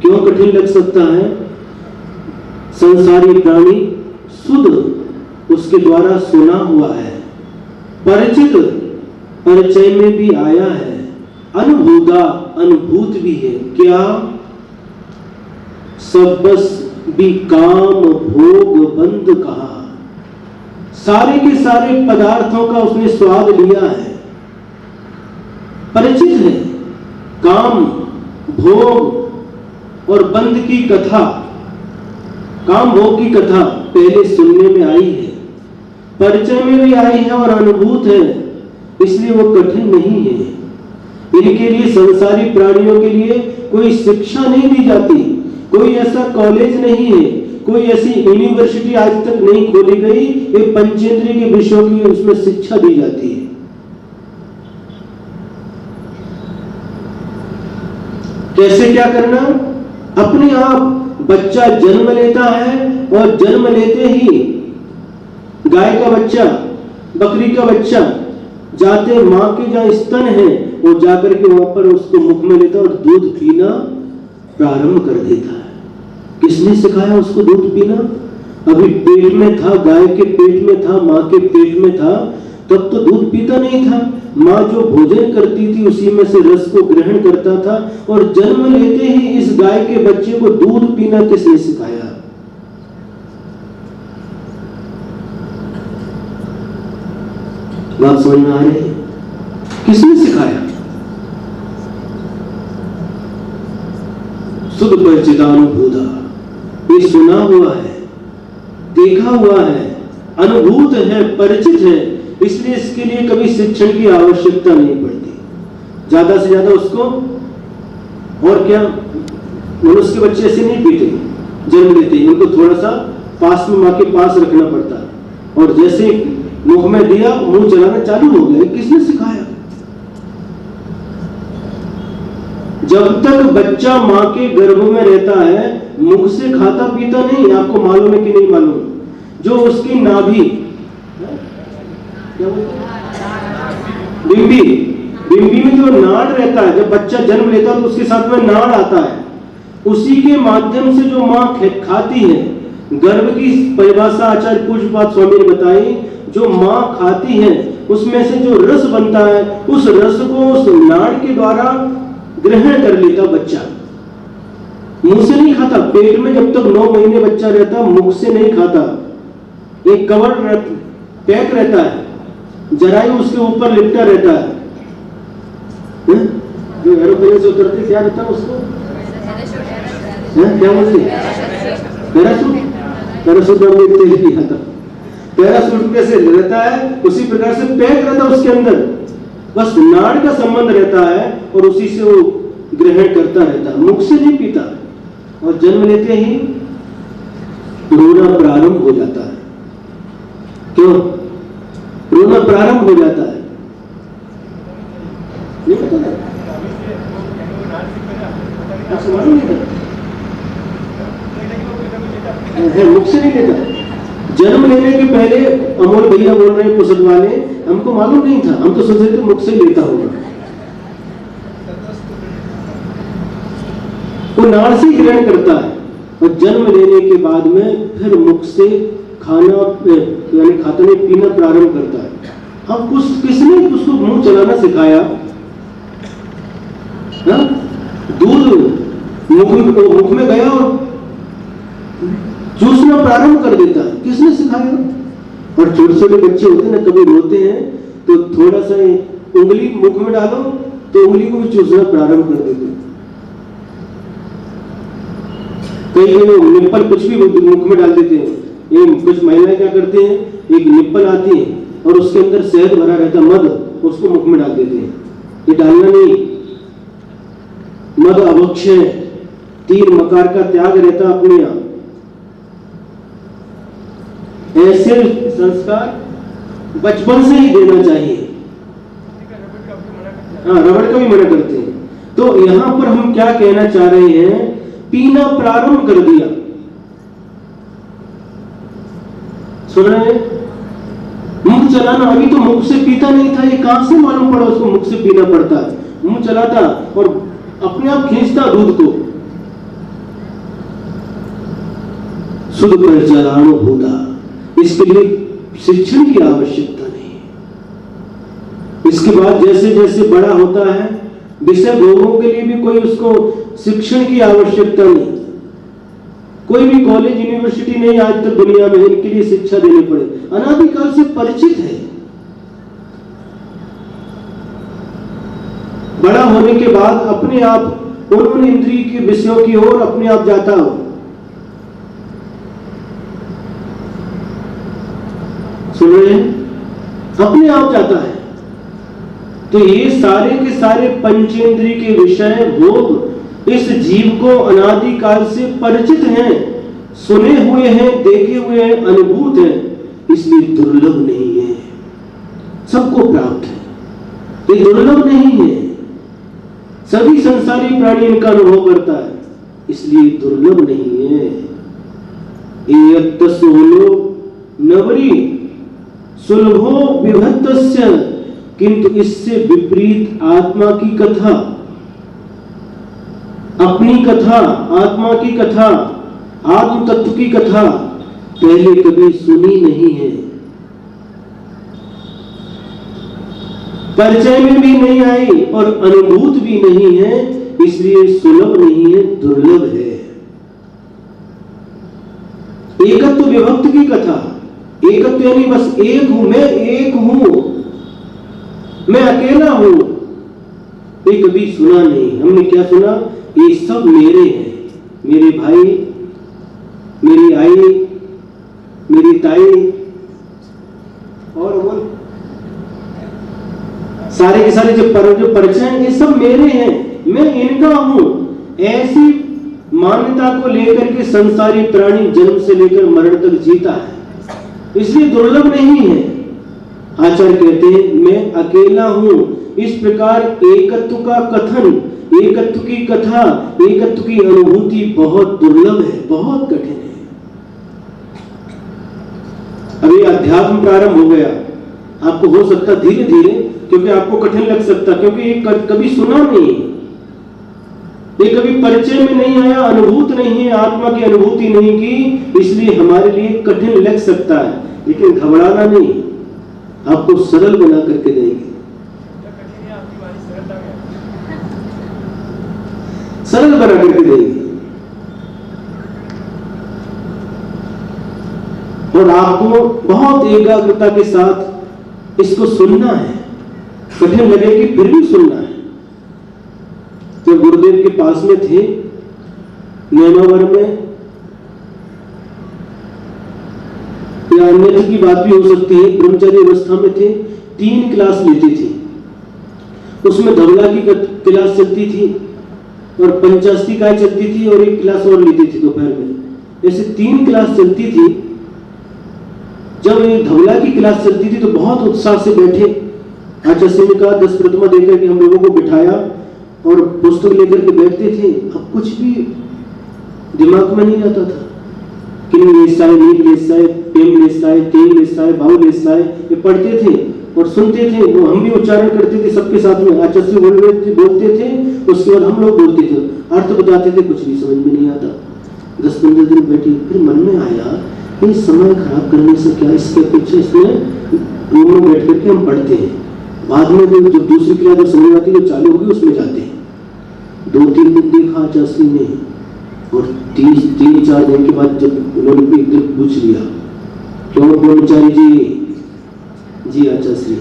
क्यों कठिन लग सकता है? संसारी प्राणी शुद्ध उसके द्वारा सुना हुआ है, परिचित परिचय में भी आया है, अनुभूता अनुभूत भी है। क्या? सबस भी काम भोग बंद कहा, सारे के सारे पदार्थों का उसने स्वाद लिया है, परिचित है। काम भोग और बंद की कथा, काम भोग की कथा पहले सुनने में आई है, परिचय में भी आई है और अनुभूत है, इसलिए वो कठिन नहीं है। इनके लिए, संसारी प्राणियों के लिए कोई शिक्षा नहीं दी जाती, कोई ऐसा कॉलेज नहीं है, कोई ऐसी यूनिवर्सिटी आज तक नहीं खोली गई। ये पंचेंद्रिय के विषयों की उसमें शिक्षा दी जाती है। कैसे क्या करना? अपने आप बच्चा जन्म लेता है और जन्म लेते ही गाय का बच्चा, बकरी का बच्चा जाते मां के जहां स्तन है वो जाकर के वहां पर उसको मुख में लेता और दूध पीना प्रारंभ कर देता है। किसने सिखाया उसको दूध पीना? अभी पेट में था, गाय के पेट में था, मां के पेट में था, तब तो दूध पीता नहीं था। मां जो भोजन करती थी उसी में से रस को ग्रहण करता था, और जन्म लेते ही इस गाय के बच्चे को दूध पीना किसने सिखाया? बात समझ में आ रही है? किसने सिखाया? शुद्ध परिचितानुभूता, ये सुना हुआ है, देखा हुआ है, अनुभूत है, परिचित है, इसलिए इसके लिए कभी शिक्षण की आवश्यकता नहीं पड़ती। ज्यादा से ज्यादा उसको, और क्या, मनुष्य के बच्चे ऐसे नहीं पीते, जन्म लेते हैं, उनको थोड़ा सा पास में, माँ के पास रखना पड़ता है, और जैसे मुंह में दिया, मुंह चलाना चालू हो गया। किसने सिखाया? जब तक बच्चा माँ के गर्भ में रहता है, मुख से खाता पीता नहीं। आपको मालूम है कि नहीं मालूम? जो उसकी नाभि, बिंबी, बिंबी में जो नाड़ रहता है, जब बच्चा जन्म लेता है तो उसके साथ में नाड़ आता है, उसी के माध्यम से जो माँ खाती है। गर्भ की परिभाषा आचार्य पूज्यपाद स्वामी ने बताई, जो माँ खाती है उसमें से जो रस बनता है, उस रस को उस नाड़ के द्वारा ग्रहण कर लेता बच्चा। मुंह से नहीं खाता। पेट में जब तक 9 महीने बच्चा रहता, मुख से नहीं खाता। एक कवर पैक रहता है, जरायु उसके ऊपर लिपटा रहता है। जो एरोप्लेन से उतरते क्या रहता है उसको, क्या बोलते हैं? पैराशूट। पैराशूट में तेल किया था। पैराशूट कैसे रहता है, उसी प्रकार से पैक रहता है उसके अंदर। बस नाड़ का संबंध रहता है और उसी से वो ग्रहण करता रहता है, मुख से नहीं पीता। और जन्म लेते ही रोना प्रारंभ हो जाता है। क्यों रोना प्रारंभ हो जाता है? नहीं पता है? मुख से नहीं लेता। जन्म लेने के पहले अमोल भैया बोल रहे हैं पुसद वाले, हमको मालूम नहीं था, हम तो सोच रहे थे मुख से लेता होगा। वो नाड़ से ग्रहण करता है और जन्म लेने के बाद में फिर मुख से खाना यानी खाता नहीं, पीना प्रारंभ करता है। अब किसने उसको मुंह चलाना सिखाया? दूध मुख में गया और चूसना प्रारंभ कर देता है। किसने सिखाया? और छोटे छोटे बच्चे होते हैं ना, कभी रोते हैं तो थोड़ा सा उंगली मुख में डालो तो उंगली को भी चूसना प्रारंभ कर देते हैं। कई निप्पल कुछ भी मुख में डाल देते हैं। ये कुछ महिलाएं क्या करते हैं, एक निप्पल आती है और उसके अंदर शहद भरा रहता है, मध, उसको मुख में डाल देते हैं। ये डालना नहीं। मध अभक्षय, 3 मकार का त्याग रहता अपने आप। ऐसे संस्कार बचपन से ही देना चाहिए। हाँ, रबड़ का भी मना करते हैं। तो यहां पर हम क्या कहना चाह रहे हैं, पीना प्रारंभ कर दिया। सुन रहे हैं? मुंह चलाना, अभी तो मुख से पीता नहीं था, ये कहां से मालूम पड़ा उसको मुख से पीना पड़ता है? मुंह चलाता और अपने आप खींचता दूध को। शुद्ध परिचयानुभूता, इसके लिए शिक्षण की आवश्यकता नहीं। इसके बाद जैसे जैसे बड़ा होता है, विषय भोगों के लिए भी कोई उसको शिक्षण की आवश्यकता नहीं। कोई भी कॉलेज यूनिवर्सिटी नहीं आज तक दुनिया में इनके लिए शिक्षा देनी पड़े, अनादिकाल से परिचित है। बड़ा होने के बाद अपने आप उन इंद्रिय के विषयों की ओर अपने आप जाता हो। सुन रहे हैं? अपने आप जाता है। तो ये सारे के सारे पंचेंद्रिय के विषय भोग इस जीव को अनादिकाल से परिचित हैं, सुने हुए हैं, देखे हुए हैं, अनुभूत हैं, इसलिए दुर्लभ नहीं है, सबको प्राप्त है। ये दुर्लभ नहीं है, सभी संसारी प्राणी इनका अनुभव करता है, इसलिए दुर्लभ नहीं है। एयत्त सोलो नवरी सुलभो विभत्तस्य, किंतु इससे विपरीत आत्मा की कथा, अपनी कथा, आत्मा की कथा, आत्म तत्व की कथा पहले कभी सुनी नहीं है, परिचय में भी नहीं आई और अनुभूत भी नहीं है, इसलिए सुलभ नहीं है, दुर्लभ है। एकत्व विभक्त की कथा, एकत्व यानी बस एक हूं, मैं एक हूं, मैं अकेला हूं, ये कभी सुना नहीं। हमने क्या सुना? ये सब मेरे हैं, मेरे भाई, मेरी आई, मेरी ताई और वो सारे के सारे जो परिचय हैं ये सब मेरे हैं, मैं इनका हूं। ऐसी मान्यता को लेकर के संसारी प्राणी जन्म से लेकर मरण तक जीता है, इसलिए दुर्लभ नहीं है। आचार्य कहते हैं मैं अकेला हूं। इस प्रकार एकत्व का कथन, एकत्व की कथा, एकत्व की अनुभूति बहुत दुर्लभ है, बहुत कठिन है। अभी अध्यात्म प्रारंभ हो गया, आपको हो सकता धीरे धीरे, क्योंकि आपको कठिन लग सकता, क्योंकि ये कभी सुना नहीं, ये कभी परिचय में नहीं आया, अनुभूत नहीं है, आत्मा की अनुभूति नहीं की, इसलिए हमारे लिए कठिन लग सकता है। लेकिन घबराना नहीं, आपको सरल बना करके देंगे, सरल बना करके देंगे। और आपको बहुत एकाग्रता के साथ इसको सुनना है, कठिन लगेगी फिर भी सुनना है। जब गुरुदेव के पास में थे नेमावर में, या अन्य की बात भी हो सकती है, ब्रह्मचर्य अवस्था में थे, 3 क्लास लेती थी। उसमें धवला की क्लास चलती थी और पंचाष्टिकाय चलती थी और 1 क्लास और लेती थी दोपहर में। ऐसे 3 क्लास चलती थी। जब ये धवला की क्लास चलती थी तो बहुत उत्साह से बैठे। आचार्य ने कहा 10 प्रतिमा देकर के हम लोगों को बिठाया और पुस्तक लेकर के बैठते थे। अब कुछ भी दिमाग में नहीं आता था। किन लेसाय, नील लेसाय, पेम लेसाय, तेल लेसाय, भाव लेसाय, ये पढ़ते थे और सुनते थे। वो हम भी उच्चारण करते थे सबके साथ में। आचार्य बोलते थे, उसके बाद हम लोग बोलते थे, अर्थ बताते थे, कुछ भी समझ में नहीं आता। 10-15 दिन बैठे, फिर मन में आया कि समय खराब करने से क्या, इसके अपेक्षा इसमें रूम में बैठ करके हम पढ़ते हैं। बाद में जो दूसरी क्लास जो समझ आती है, जो चालू होगी उसमें जाते हैं। 2-3 दिन देखा आचार्य ने, और 3-4 दिन के बाद जब उन्होंने एक दिन पूछ लिया, क्यों ब्रह्मचारी जी आचार्य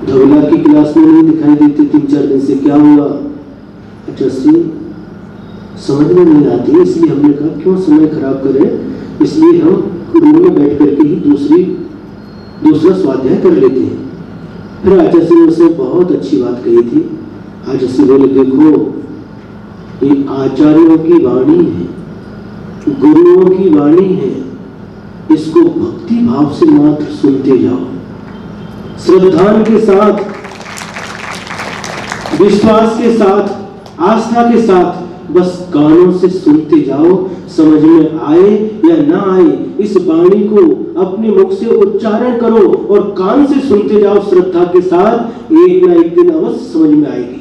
धवला की क्लास में नहीं दिखाई देते 3-4 दिन से, क्या हुआ? आचार्य समझ में नहीं आती, इसलिए हमने कहा क्यों समय खराब करें, इसलिए हम रूम में बैठ करके ही दूसरा स्वाध्याय कर लेते हैं। फिर आचार्य ने उसे बहुत अच्छी बात कही थी। आचार्य बोले, देखो ये आचार्यों की वाणी है, गुरुओं की वाणी है, इसको भक्ति भाव से मात्र सुनते जाओ, श्रद्धा के साथ, विश्वास के साथ, आस्था के साथ, बस कानों से सुनते जाओ। समझ में आए या ना आए, इस वाणी को अपने मुख से उच्चारण करो और कान से सुनते जाओ श्रद्धा के साथ। एक ना एक दिन अवश्य समझ में आएगी।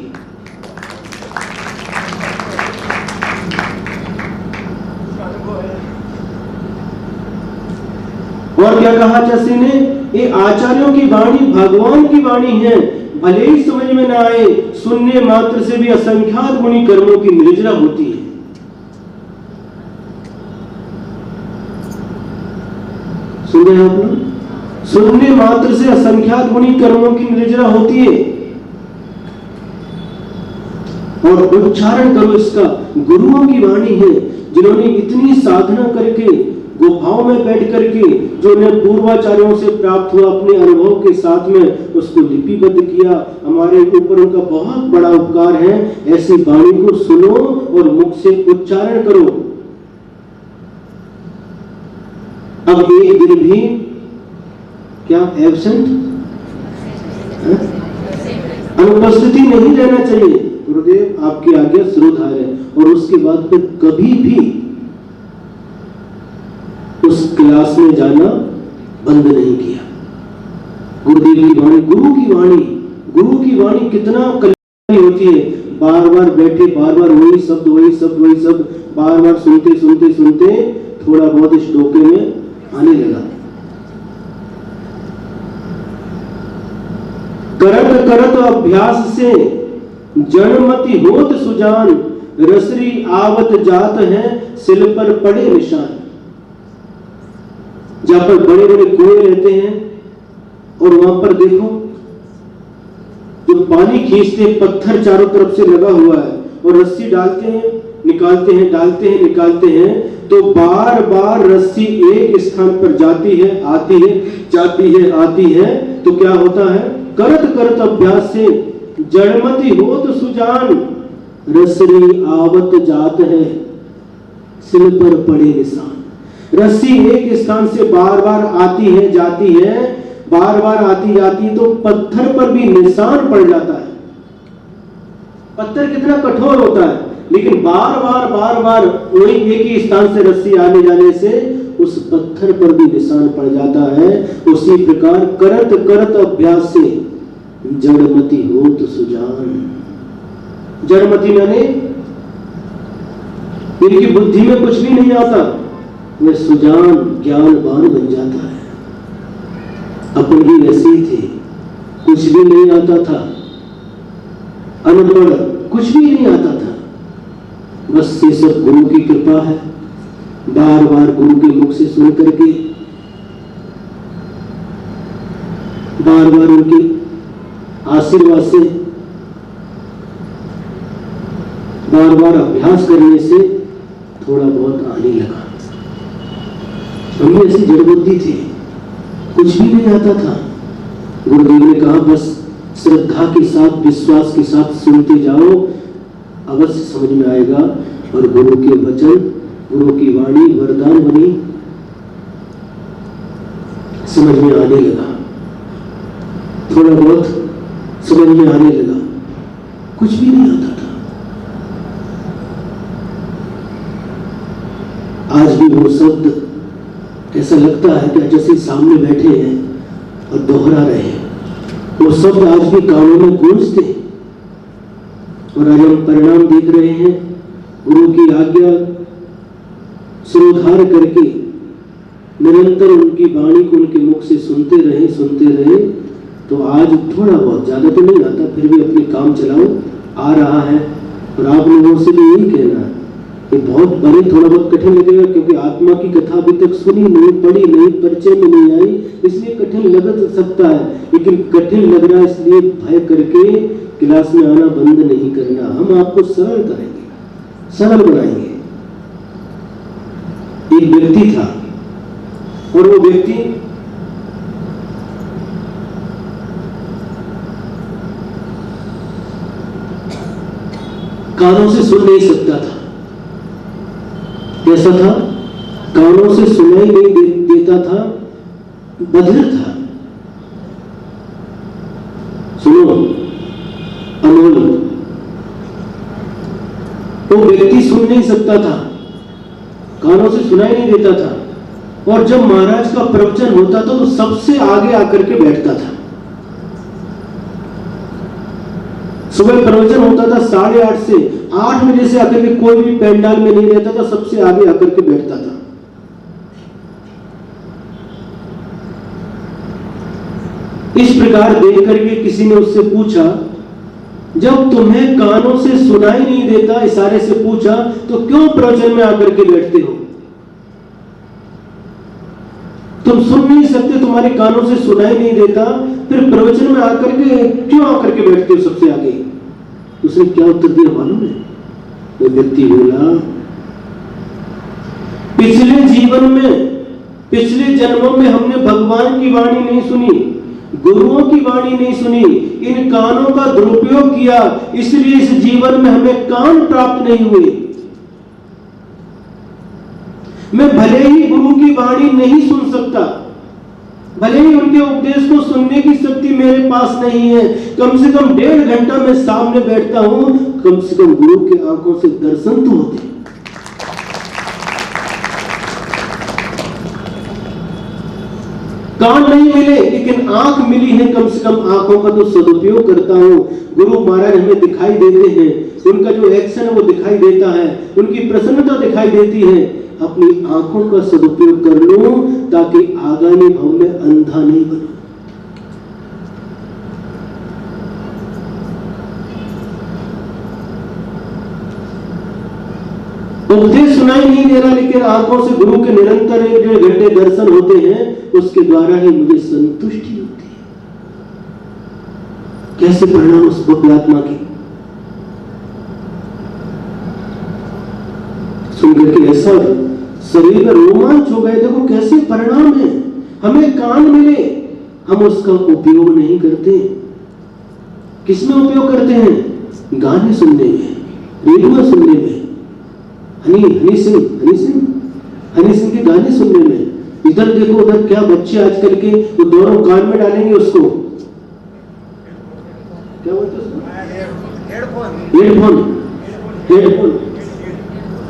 और क्या कहा आचार्य ने? ये आचार्यों की वाणी भगवान की वाणी है, भले ही समझ में ना आए, सुनने मात्र से भी असंख्यात गुणी कर्मों की निर्जरा होती है। सुन रहे हैं आप? सुनने मात्र से असंख्यात गुणी कर्मों की निर्जरा होती है। और उच्चारण करो इसका। गुरुओं की वाणी है, जिन्होंने इतनी साधना करके गुफाओं में बैठ करके, जो उन्हें पूर्वाचार्यों से प्राप्त हुआ अपने अनुभव के साथ में उसको लिपिबद्ध किया, हमारे ऊपर उनका बहुत बड़ा उपकार है। ऐसी वाणी को सुनो और मुख से उच्चारण करो। अब एक दिन भी क्या एब्सेंट, अनुपस्थिति नहीं रहना चाहिए। गुरुदेव आपकी आज्ञा श्रोधार है। और उसके बाद फिर कभी भी उस क्लास में जाना बंद नहीं किया। गुरुदेव की वाणी, गुरु की वाणी कितना कल्याणी होती है। बार बार बैठे, बार बार वही शब्द बार बार सुनते थोड़ा बहुत इस डोके में आने लगा। करत अभ्यास से जड़मति होत सुजान, रसरी आवत जात है सिल पर पड़े निशान। जहां पर बड़े बड़े कुएं रहते हैं और वहां पर देखो जो पानी खींचते पत्थर चारों तरफ से लगा हुआ है और रस्सी डालते हैं निकालते हैं, डालते हैं निकालते हैं, तो बार बार रस्सी एक स्थान पर जाती है, आती है, जाती है, आती है, तो क्या होता है? करत करत अभ्यास से जड़मति होत सुजान, रसरी आवत जात है, सिर पर पड़े निशान। रस्सी एक स्थान से बार बार आती है, जाती है, बार बार आती जाती है, तो पत्थर पर भी निशान पड़ जाता है। पत्थर कितना कठोर होता है, लेकिन बार बार वही एक ही स्थान से रस्सी आने जाने से उस पत्थर पर भी निशान पड़ जाता है। उसी प्रकार करत करत अभ्यास से जड़मति होत सुजान। जड़मति माने इनकी बुद्धि में कुछ भी नहीं आता, वह सुजान ज्ञानवान बन जाता है। अपन भी ऐसे ही थे, कुछ भी नहीं आता था, अनपढ़, कुछ भी नहीं आता था, बस ये सब गुरु की कृपा है। बार बार गुरु के मुख से सुन करके, बार बार उनके आशीर्वाद से, बार बार अभ्यास करने से थोड़ा बहुत आने लगा। हम भी ऐसी जड़बुद्धि थे, कुछ भी नहीं आता था। गुरुदेव ने कहा बस श्रद्धा के साथ, विश्वास के साथ सुनते जाओ, अवश्य समझ में आएगा। और गुरु के वचन, गुरु की वाणी वरदान बनी, समझ में आने लगा, थोड़ा बहुत समझ में आने लगा, कुछ भी नहीं आता था। आज भी वो शब्द ऐसा लगता है कि जैसे सामने बैठे हैं और दोहरा रहे हैं। वो शब्द आज भी कानों में गूंजते हैं। और आज हम परिणाम देख रहे हैं, गुरु की आज्ञा सिरोधार करके निरंतर उनकी वाणी को उनके मुख से सुनते रहे, तो आज थोड़ा बहुत, ज्यादा तो नहीं आता, फिर भी अपने काम चलाओ, आ रहा है। और आप लोगों से भी यही कहना है, ये बहुत बड़ी, थोड़ा बहुत कठिन लगेगा, क्योंकि आत्मा की कथा अभी तक सुनी नहीं, पढ़ी नहीं, परिचय में नहीं आई, इसलिए कठिन लग सकता है। लेकिन कठिन लग रहा है इसलिए भय करके क्लास में आना बंद नहीं करना। हम आपको सरल करेंगे, सरल बनाएंगे। एक व्यक्ति था और वो व्यक्ति कानों से सुन नहीं सकता था। कैसा था? कानों से सुनाई नहीं देता था, बधिर था। सुनो अमोल, वो व्यक्ति सुन नहीं सकता था, कानों से सुनाई नहीं देता था। और जब महाराज का प्रवचन होता था तो सबसे आगे आकर के बैठता था। सुबह प्रवचन होता था 8:30 से 8 बजे से आकर के कोई भी पंडाल में नहीं रहता था, सबसे आगे आकर के बैठता था। इस प्रकार देख करके किसी ने उससे पूछा, जब तुम्हें कानों से सुनाई नहीं देता, इशारे से पूछा, तो क्यों प्रवचन में आकर के बैठते हो? तुम सुन नहीं सकते, तुम्हारे कानों से सुनाई नहीं देता, फिर प्रवचन में आकर के क्यों आकर के बैठते हो सबसे आगे? उसने क्या उत्तर दिया मालूम है? वो व्यक्ति बोला, पिछले जीवन में, पिछले जन्मों में हमने भगवान की वाणी नहीं सुनी, गुरुओं की वाणी नहीं सुनी, इन कानों का दुरुपयोग किया, इसलिए इस जीवन में हमें कान प्राप्त नहीं हुए। मैं भले ही गुरु की वाणी नहीं सुन सकता, भले ही उनके उपदेश को सुनने की शक्ति मेरे पास नहीं है, कम से कम 1.5 घंटा मैं सामने बैठता हूं, कम से कम गुरु के आंखों से दर्शन तो होते। कान नहीं मिले लेकिन आंख मिली है, कम से कम आंखों का तो सदुपयोग करता हूं। गुरु महाराज हमें दिखाई देते हैं, उनका जो एक्शन है वो दिखाई देता है, उनकी प्रसन्नता दिखाई देती है। अपनी आंखों का सदुपयोग कर लो ताकि आगामी भाव में अंधा नहीं बनो। उपदेश सुनाई नहीं दे रहा, लेकिन आंखों से गुरु के निरंतर 1.5 घंटे दर्शन होते हैं, उसके द्वारा ही मुझे संतुष्टि होती है। कैसे परिणाम उस भव्य आत्मा की सुनकर के ऐसा शरीर में रोमांच हो गए। देखो कैसे परिणाम है। हमें कान मिले, हम उसका उपयोग नहीं करते। किसमें उपयोग करते हैं? गाने सुनने में, रेडियो सुनने में, हनी सिंह के गाने सुनने में। इधर देखो उधर क्या बच्चे आजकल के वो दोनों कान में डालेंगे उसको, क्या बोलते हैं? हेडफोन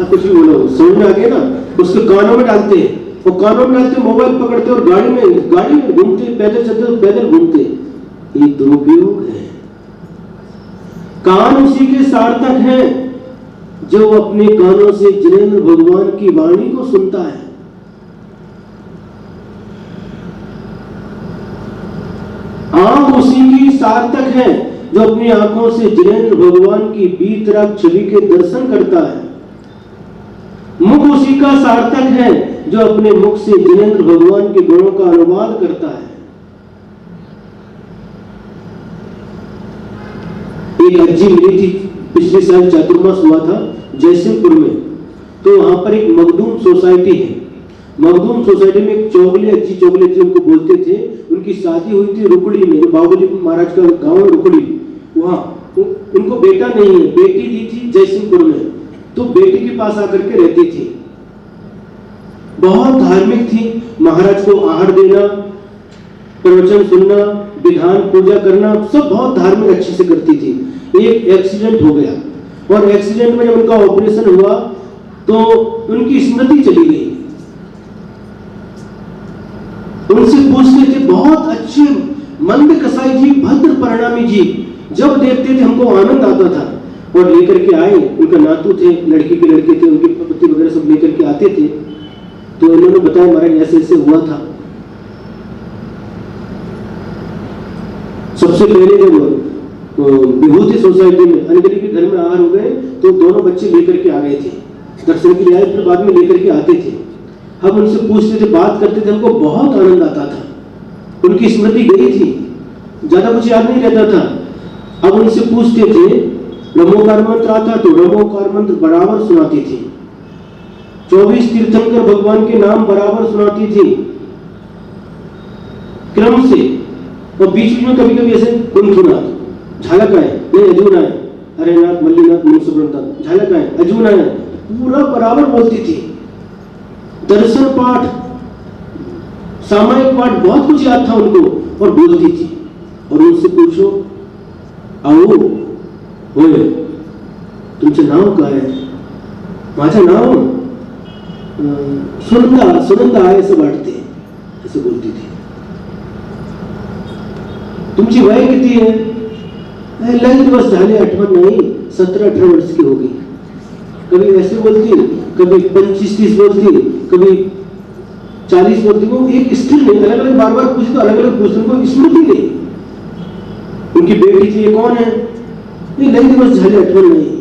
कुछ भी बोलो, समझ में आ गया ना। उसके कानों में डालते हैं, वो कानों में डालते, मोबाइल पकड़ते और गाड़ी में घूमते, पैदल चलते और पैदल घूमते। ये दुरुपयोग है। कान उसी के सार्थक हैं जो अपने कानों से जिनेंद्र भगवान की वाणी को सुनता है। आंख उसी की सार्थक है जो अपनी आंखों से जिनेंद्र भगवान की बीतराग छवि के दर्शन करता है। मुख उसी का सार्थक है जो अपने मुख से जिनेंद्र भगवान के गुणों का अनुवाद करता है। एक अज्जी मिली थी, पिछले साल चातुर्मास हुआ था जयसिंहपुर में। तो वहां पर एक मखदूम सोसाइटी है। मखदूम सोसाइटी में एक चौगले, अज्जी चौगले जी उनको बोलते थे। उनकी शादी हुई थी रुकड़ी में, बाहुबली महाराज का गांव है रुकड़ी। वहां उनको बेटा नहीं है, बेटी दी थी जयसिंहपुर में। तो बेटी के पास आकर के रहती थी। बहुत धार्मिक थी। महाराज को आहार देना, प्रवचन सुनना, विधान पूजा करना, सब बहुत धार्मिक अच्छे से करती थी। एक एक्सीडेंट हो गया और एक्सीडेंट में जब उनका ऑपरेशन हुआ तो उनकी स्मृति चली गई। उनसे पूछते थे, बहुत अच्छे मंद कसाई जी, भद्र परिणामी जी, जब देखते थे हमको आनंद आता था। और लेकर के आए, उनका नातू थे, लड़की के लड़के थे, उनके पति वगैरह सब लेकर के आते थे। तो इन्होंने बताया महाराज ऐसे ऐसे हुआ था। सबसे पहले जब विभूति सोसाइटी में अनगली के घर में आहार हो गए तो दोनों बच्चे लेकर के आ गए थे, दर्शन के लिए आए, फिर बाद में लेकर के आते थे। हम उनसे पूछते थे, बात करते थे, हमको बहुत आनंद आता था। उनकी स्मृति गई थी, ज्यादा कुछ याद नहीं रहता था। अब उनसे पूछते थे, रमोकार मंत्र आता तो रमोकार मंत्र बराबर सुनाती थी। 24 तीर्थंकर भगवान के नाम बराबर सुनाती थी क्रम से। और बीच में कभी कभी ऐसे गुनगुनाती, झालक आए, नहीं अजून आए, हरेनाथ मल्लीनाथ मुनिसुब्रताथ, झालक आए, अजून आए, पूरा बराबर बोलती थी। दर्शन पाठ, सामायिक पाठ, बहुत कुछ याद था उनको और बोलती थी। और उनसे पूछो, आओ होय तुमचं नाव काय? माझं नाव सुनंदा आहे असं वाटते, असं बोलती थी। तुमची वय किती है? लई दिवस झाले, आठवण नहीं, 17-18 वर्ष की होगी। कभी ऐसे बोलती, कभी 25-30 बोलती, कभी 40 बोलती। वो एक स्थिर नहीं, अलग अलग बार बार पूछे तो अलग अलग पूछते, उनको स्मृति नहीं। उनकी बेटी थी, ये कौन है? ये लई दिवस झाले, आठवण नहीं।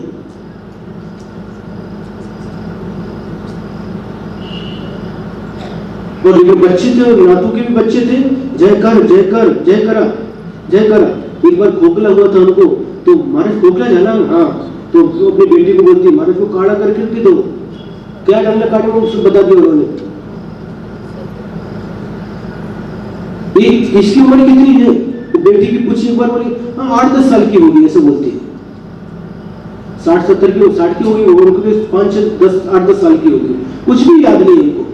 और लेकिन बच्चे थे, नातू के भी बच्चे थे, जय कर जय कर जय करा जय करा। एक बार खोखला हुआ था उनको, तो महाराज खोखला झाला, हाँ, तो अपनी बेटी को बोलती, महाराज को काढ़ा करके दे दो। क्या डालना काढ़े में उसको बता दिया उन्होंने। इसकी उम्र कितनी है? बेटी की पूछी एक बार, बोली हाँ 8-10 साल की होगी, ऐसे बोलती है। 60-70 की, 60 की होगी, उनको 5-10 साल की होगी, कुछ भी याद नहीं है उनको।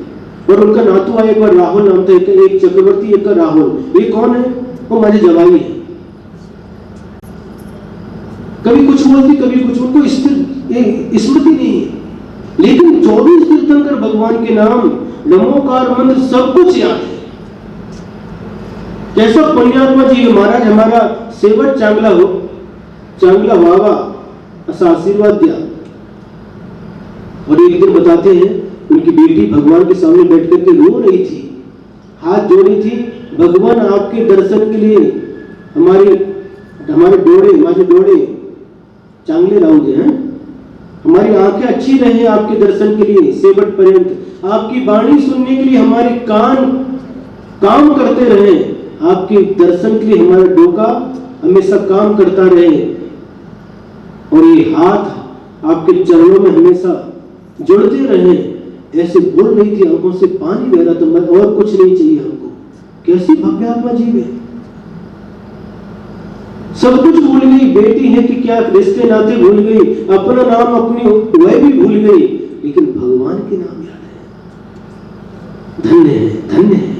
और उनका नातू आया एक बार, राहुल नाम था, एक चक्रवर्ती, एक का राहुल। ये कौन है? वो माझे जवाई है। कभी कुछ बोलती, कभी कुछ, उनको स्मृति नहीं है। लेकिन 24 तीर्थंकर भगवान के नाम, नमोकार मंत्र, सब कुछ याद है। कैसा पुण्यात्मा जी महाराज, हमारा सेवट चांगला हो, चांगला व्हावा असा आशीर्वाद दिया। और एक दिन बताते हैं, उनकी बेटी भगवान के सामने बैठ करके रो रही थी, हाथ जोड़ी थी, भगवान आपके दर्शन के लिए हमारे डोळे, माझे डोळे चांगले राहू दे, हैं हमारी आंखें अच्छी रहे आपके दर्शन के लिए सेवट पर्यंत, आपकी वाणी सुनने के लिए हमारे कान काम करते रहे, आपके दर्शन के लिए हमारा डोका हमेशा काम करता रहे और ये हाथ आपके चरणों में हमेशा जुड़ते रहे। ऐसे बोल रही थी, आंखों से पानी बह रहा था, मैं और कुछ नहीं चाहिए हमको। कैसी भव्य आत्मा जीव है, सब कुछ भूल गई। बेटी है कि क्या रिश्ते नाते भूल गई, अपना नाम अपनी वह भी भूल गई, लेकिन भगवान के नाम याद है। धन्य है, धन्य है।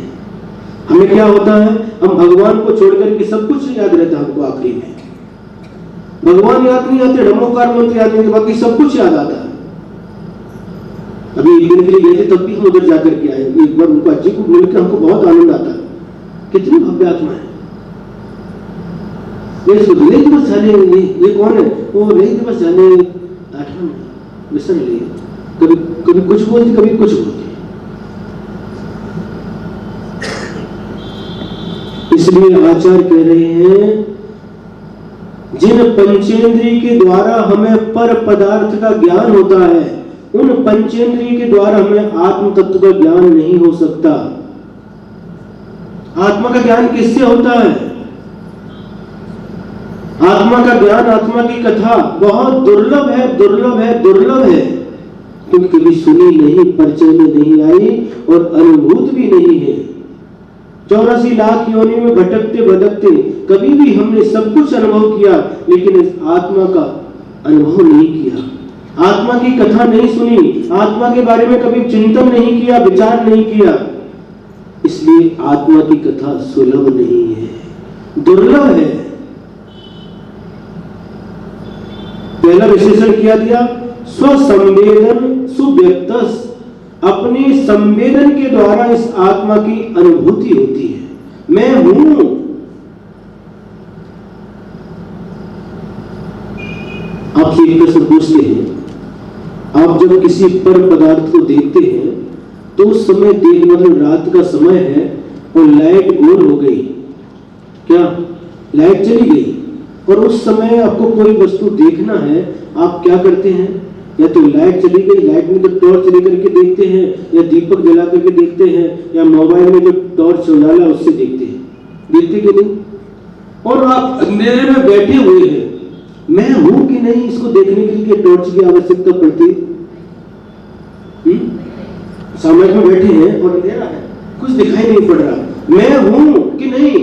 हमें क्या होता है, हम भगवान को छोड़कर के सब कुछ याद रहता है हमको। आखिरी में भगवान याद नहीं आते, नमोकार मंत्र याद नहीं, बाकी सब कुछ याद आता है। अभी एक दिन के लिए गए थे, तब भी हम उधर जाकर के आए। एक बार उनको अज्जी को मिलकर हमको बहुत आनंद आता है। कितनी भव्य आत्मा है। ले दिवस जाने, ये कौन है, वो ले दिवस जाने 8वां मिशन ले, कभी कभी कुछ बोलती, कभी कुछ बोलती। इसलिए आचार्य कह रहे हैं, जिन पंचेंद्रिय के द्वारा हमें पर पदार्थ का ज्ञान होता है, उन पंचेंद्रिय के द्वारा हमें आत्म तत्व का ज्ञान नहीं हो सकता। आत्मा का ज्ञान किससे होता है? आत्मा का ज्ञान, आत्मा की कथा बहुत दुर्लभ है, दुर्लभ है, दुर्लभ है, क्योंकि कभी सुनी नहीं, परिचय में नहीं आई और अनुभूत भी नहीं है। 84 लाख योनि में भटकते भटकते कभी भी हमने सब कुछ अनुभव किया, लेकिन इस आत्मा का अनुभव नहीं किया, आत्मा की कथा नहीं सुनी, आत्मा के बारे में कभी चिंतन नहीं किया, विचार नहीं किया। इसलिए आत्मा की कथा सुलभ नहीं है, दुर्लभ है। पहला विशेषण किया दिया, स्वसंवेदन सुव्यक्तस, अपने संवेदन के द्वारा इस आत्मा की अनुभूति होती है। मैं हूं। आपसे एक प्रश्न पूछते हैं, आप जब किसी पर पदार्थ को देखते हैं तो उस समय देख, मतलब रात का समय है और लाइट गोल हो गई, क्या लाइट चली गई, और उस समय आपको कोई वस्तु देखना है, आप क्या करते हैं? या तो लाइट चली गई, लाइट में तो टॉर्च लेकर के देखते हैं, या दीपक जला करके देखते हैं, या मोबाइल में जो टॉर्च उजाला उससे देखते हैं, देखते कि नहीं? और आप अंधेरे में बैठे हुए हैं, मैं हूं कि नहीं, इसको देखने के लिए टॉर्च की आवश्यकता पड़ती है। सामने में बैठे हैं और अंधेरा है, कुछ दिखाई नहीं पड़ रहा, मैं हूं कि नहीं,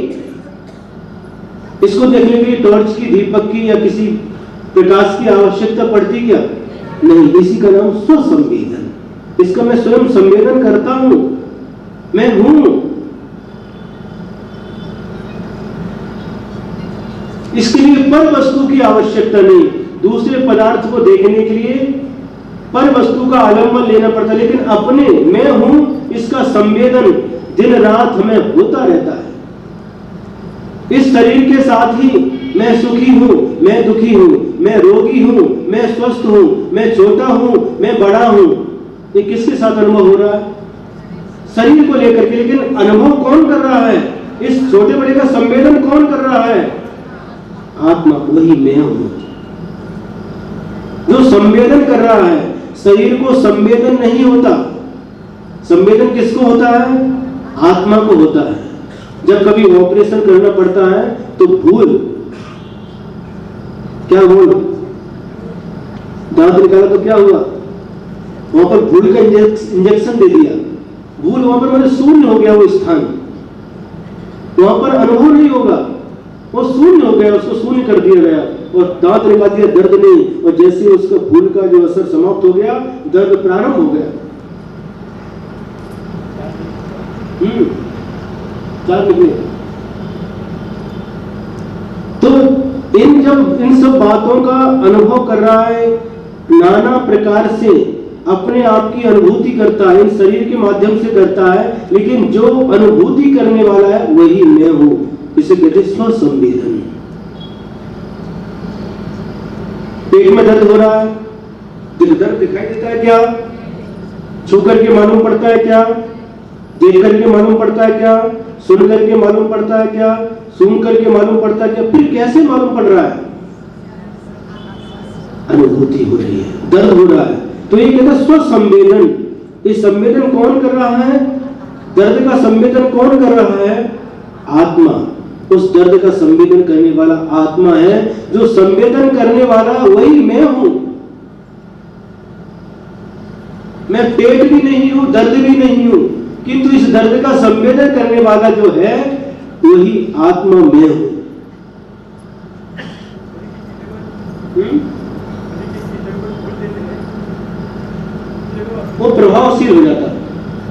इसको देखने के लिए टॉर्च की, दीपक की या किसी प्रकाश की आवश्यकता पड़ती क्या? नहीं। इसी का नाम स्वसंवेदन। इसका मैं स्वयं संवेदन करता हूं, मैं हूं। इसके लिए पर वस्तु की आवश्यकता नहीं, दूसरे पदार्थ को देखने के लिए पर वस्तु का आलंबन लेना पड़ता, लेकिन अपने मैं हूं इसका संवेदन दिन रात हमें होता रहता है। इस शरीर के साथ ही मैं सुखी हूं, मैं दुखी हूं, मैं रोगी हूं, मैं स्वस्थ हूं, मैं छोटा हूं, मैं बड़ा हूं। ये किसके साथ अनुभव हो रहा है? शरीर को लेकर के। लेकिन अनुभव कौन कर रहा है? इस छोटे बड़े का संवेदन कौन कर रहा है? आत्मा, वही मैं हूं जो संवेदन कर रहा है। शरीर को संवेदन नहीं होता। संवेदन किसको होता है? आत्मा को होता है। जब कभी ऑपरेशन करना पड़ता है तो भूल, क्या भूल, दांत निकाला तो क्या हुआ, वहां पर भूल का इंजेक्शन दे दिया, भूल वहां पर मतलब शून्य हो गया, वो स्थान वहां पर अनुभव नहीं होगा, वो शून्य हो गया, उसको शून्य कर दिया गया और दांत निकाल दिया, दर्द नहीं। और जैसे उसका भूल का जो असर समाप्त हो गया, दर्द प्रारंभ हो गया। तो इन सब बातों का अनुभव कर रहा है, नाना प्रकार से अपने आप की अनुभूति करता है, इन शरीर के माध्यम से करता है, लेकिन जो अनुभूति करने वाला है वही मैं हूं। इसे कहते स्वसंवेदन। पेट में दर्द हो रहा है, दर्द दिखाई देता है क्या? छू करके मालूम पड़ता है क्या? देख करके मालूम पड़ता है क्या? सुन करके मालूम पड़ता है क्या? सुन करके मालूम पड़ता है क्या? फिर कैसे मालूम पड़ रहा है? अनुभूति हो रही है, दर्द हो रहा है। तो ये कहता है स्वसंवेदन। ये संवेदन कौन कर रहा है? दर्द का संवेदन कौन कर रहा है? आत्मा। उस दर्द का संवेदन करने वाला आत्मा है। जो संवेदन करने वाला वही मैं हूं। मैं पेट भी नहीं हूं, दर्द भी नहीं हूं, किंतु इस दर्द का संवेदन करने वाला जो है वही आत्मा मैं हूं। वो प्रभावशील हो जाता,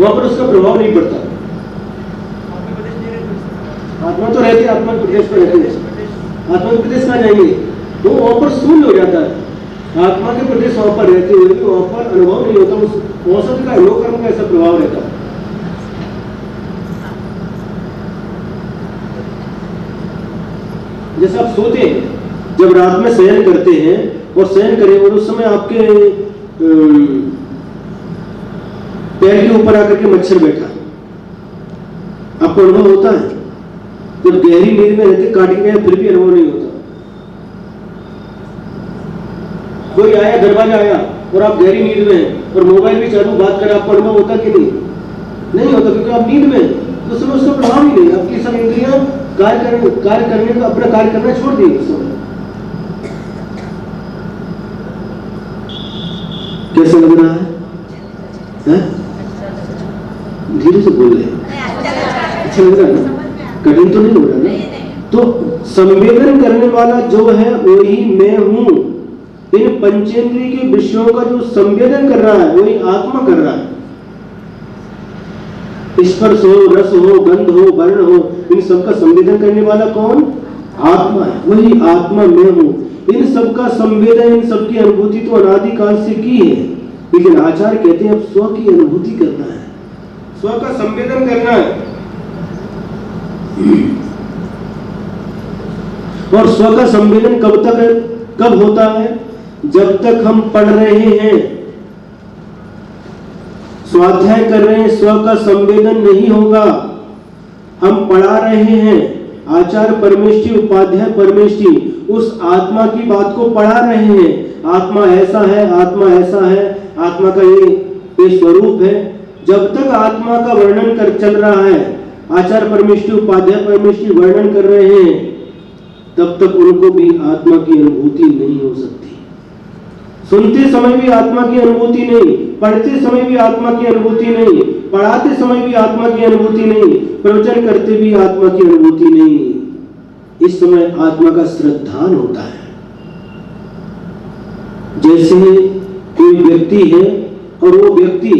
वहां पर उसका प्रभाव नहीं पड़ता। आत्मा तो रहती है, आत्मा के प्रदेश पर रहती है। आत्मा के प्रदेश कहाँ जाएंगे? वो वहां पर शून्य हो जाता है। आत्मा के प्रदेश वहां पर रहते हुए भी वहां पर अनुभव नहीं होता। उस औसत का योग कर्म का ऐसा प्रभाव रहता है। जैसे आप सोते हैं, जब रात में शयन करते हैं और शयन करें और उस समय आपके पैर के ऊपर आकर के मच्छर बैठा, आपको अनुभव होता है? जब गहरी नींद में रहते काट के गए फिर भी अनुभव नहीं होता। कोई आया, दरवाजा आया और आप गहरी नींद में हैं और मोबाइल भी चालू बात करें, आपको अनुभव होता कि नहीं? नहीं होता, क्योंकि आप नींद में, तो उस समय उसका प्रभाव ही नहीं। आपकी सब इंद्रियां कार्य करने का अपना कार्य करना छोड़ दी उस समय। कैसा लग रहा है? धीरे से बोल रहे हैं। अच्छा लग रहा है ना? कठिन तो नहीं हो रहा ना? तो संवेदन करने वाला जो है वही मैं हूं। इन पंचेंद्रिय के विषयों का जो संवेदन कर रहा है वही आत्मा कर रहा है। स्पर्श हो, रस हो, गंध हो, वर्ण हो, इन सबका संवेदन करने वाला कौन? आत्मा है। वही आत्मा मैं हूं। इन सबका संवेदन, इन सबकी अनुभूति तो अनादि काल से की है, लेकिन आचार्य कहते हैं अब स्व की अनुभूति करना है, स्व का संवेदन करना है। और स्व का संवेदन कब होता है? जब तक हम पढ़ रहे हैं, स्वाध्याय कर रहे हैं, स्व का संवेदन नहीं होगा। हम पढ़ा रहे हैं, आचार्य परमेष्ठी, उपाध्याय परमेष्ठी, उस आत्मा की बात को पढ़ा रहे हैं। आत्मा ऐसा है, आत्मा ऐसा है, आत्मा का ये स्वरूप है। जब तक आत्मा का वर्णन कर चल रहा है, आचार्य परमेष्ठी, उपाध्याय परमेष्ठी वर्णन कर रहे हैं, तब तक उनको भी आत्मा की अनुभूति नहीं हो सकती। सुनते समय भी आत्मा की अनुभूति नहीं, पढ़ते समय भी आत्मा की अनुभूति नहीं, पढ़ाते समय भी आत्मा की अनुभूति नहीं, प्रवचन करते भी आत्मा की अनुभूति नहीं। इस समय आत्मा का श्रद्धान होता है। जैसे कोई व्यक्ति है और वो व्यक्ति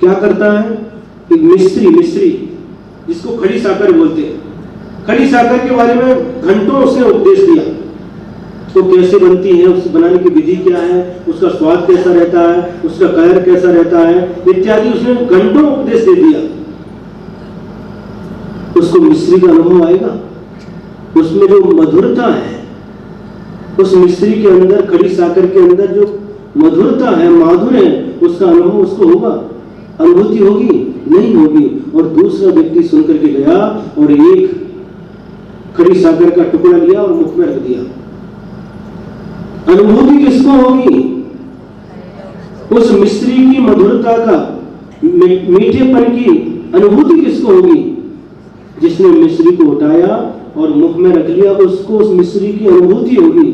क्या करता है? एक मिस्त्री जिसको खड़ी साकर बोलते हैं, खड़ी साकर के बारे में घंटों उसने उपदेश दिया। तो कैसे बनती है, उसे बनाने की विधि क्या है, उसका स्वाद कैसा रहता है, उसका कलर कैसा रहता है, इत्यादि उसने घंटों उपदेश दे दिया। उसको मिश्री का अनुभव आएगा? उसमें जो मधुरता है, उस मिश्री के अंदर, खड़ी साकर के अंदर जो मधुरता है, माधुर्य है, उसका अनुभव उसको होगा? अनुभूति होगी? नहीं होगी। और दूसरा व्यक्ति सुन करके गया और एक खड़ी साकर का टुकड़ा लिया और मुख में रख दिया, अनुभूति किसको होगी? उस मिश्री की मधुरता का, मीठेपन की अनुभूति किसको होगी? जिसने मिश्री को उठाया और मुख में रख लिया, उसको उस मिश्री की अनुभूति होगी।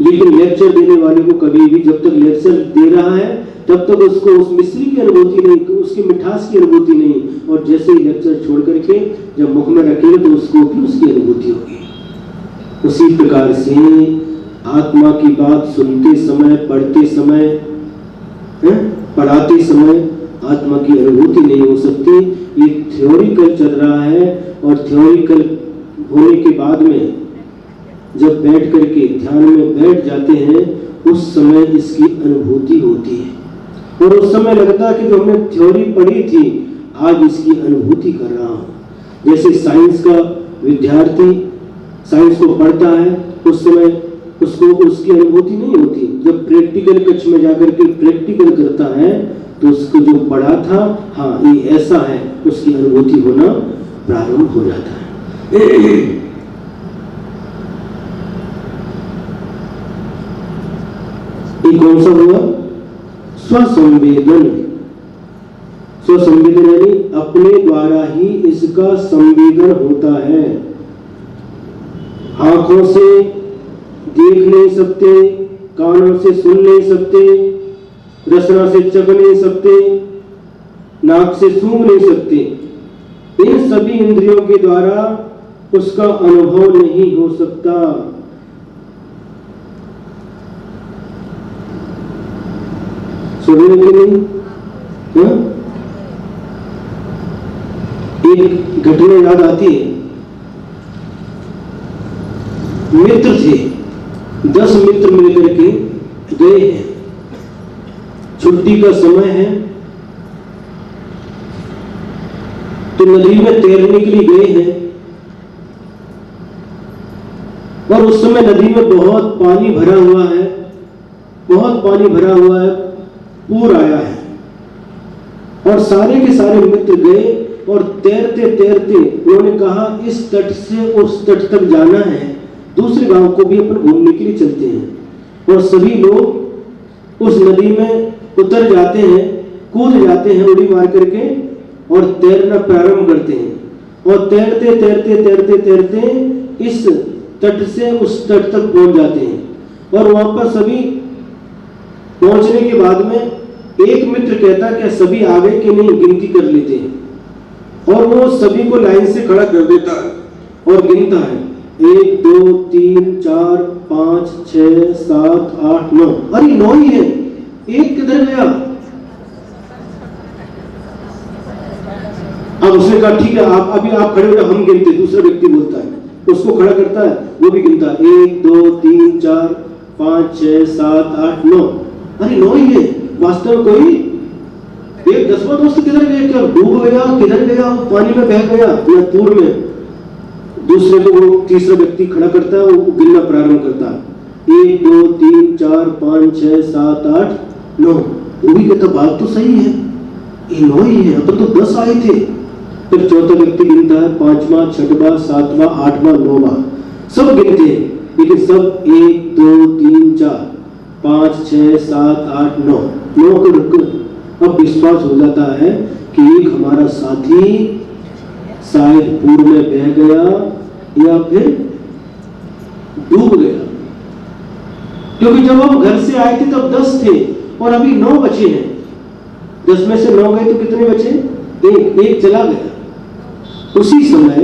लेकिन लेक्चर देने वाले को कभी भी, जब तक लेक्चर दे रहा है तब तक उसको उस मिश्री की अनुभूति नहीं, उसकी मिठास की अनुभूति नहीं। और जैसे ही लेक्चर छोड़ करके जब मुख में रखेगा तो उसको भी उसकी अनुभूति होगी। उसी प्रकार से आत्मा की बात सुनते समय, पढ़ते समय, पढ़ाते समय आत्मा की अनुभूति नहीं हो सकती। ये थ्योरिकल चल रहा है और थ्योरिकल होने के बाद में जब बैठ करके ध्यान में बैठ जाते हैं उस समय इसकी अनुभूति होती है। और उस समय लगता है कि जो हमने थ्योरी पढ़ी थी आज इसकी अनुभूति कर रहा हूं। जैसे साइंस का विद्यार्थी साइंस को पढ़ता है, उस समय उसको उसकी अनुभूति नहीं होती। जब प्रैक्टिकल कक्ष में जाकर के प्रैक्टिकल करता है तो उसको जो पढ़ा था, हाँ ये ऐसा है, उसकी अनुभूति होना प्रारंभ हो जाता है। ये कौन सा हुआ? स्वसंवेदन। स्वसंवेदन यानी अपने द्वारा ही इसका संवेदन होता है। आंखों से देख नहीं सकते, कानों से सुन नहीं सकते, रसना से चख नहीं सकते, नाक से सूंघ नहीं सकते। इन सभी इंद्रियों के द्वारा उसका अनुभव नहीं हो सकता। सुन रहे कि नहीं? हाँ? एक घटना याद आती है। मित्र थे, 10 मित्र मिलकर के गए हैं, छुट्टी का समय है, तो नदी में तैरने के लिए गए हैं। और उस समय नदी में बहुत पानी भरा हुआ है, बहुत पानी भरा हुआ है, पूर आया है। और सारे के सारे मित्र गए और तैरते तैरते उन्होंने कहा इस तट से उस तट तक जाना है, दूसरे गांव को भी अपन घूमने के लिए चलते हैं। और सभी लोग उस नदी में उतर जाते हैं, कूद जाते हैं उड़ी मार करके और तैरना प्रारंभ करते हैं। और तैरते तैरते तैरते तैरते इस तट से उस तट तक पहुंच जाते हैं। और वहां पर सभी पहुंचने के बाद में एक मित्र कहता है कि सभी आ गए कि नहीं, गिनती कर लेते हैं। और वो सभी को लाइन से खड़ा कर देता है और गिनता है 1 2 3 4 5 6 7 8 9। अरे 9 ही है, एक किधर गया? अब उसने कहा ठीक है, आप अभी आप खड़े हो जाओ, हम गिनते। दूसरा व्यक्ति बोलता है, उसको खड़ा करता है, वो भी गिनता है 1 2 3 4 5 6 7 8 9। अरे 9 ही है। वास्तव में कोई एक 10वां दोस्त किधर गया? क्या डूब गया? किधर गया? वो पानी में बह गया या पूर में? दूसरे को वो तीसरा व्यक्ति खड़ा करता है, वो गिनना प्रारंभ करता है 1 2 3 4 5 6 7 8 9। वो भी कहता बात तो सही है, ये 9 ही है, अब तो 10 आए थे। फिर चौथा व्यक्ति गिनता है 5वां 6वां 7वां 8वां 9वां, सब गिनते हैं, लेकिन सब 1 2 3 4 5 6 7 8 9 को रुक। अब विश्वास हो जाता है कि एक हमारा साथी शायद पूर में बह गया या फिर डूब गया। क्योंकि जब हम घर से आए थे तब 10 थे और अभी 9 बचे हैं। 10 में से 9 गए तो कितने बचे? एक चला गया। उसी समय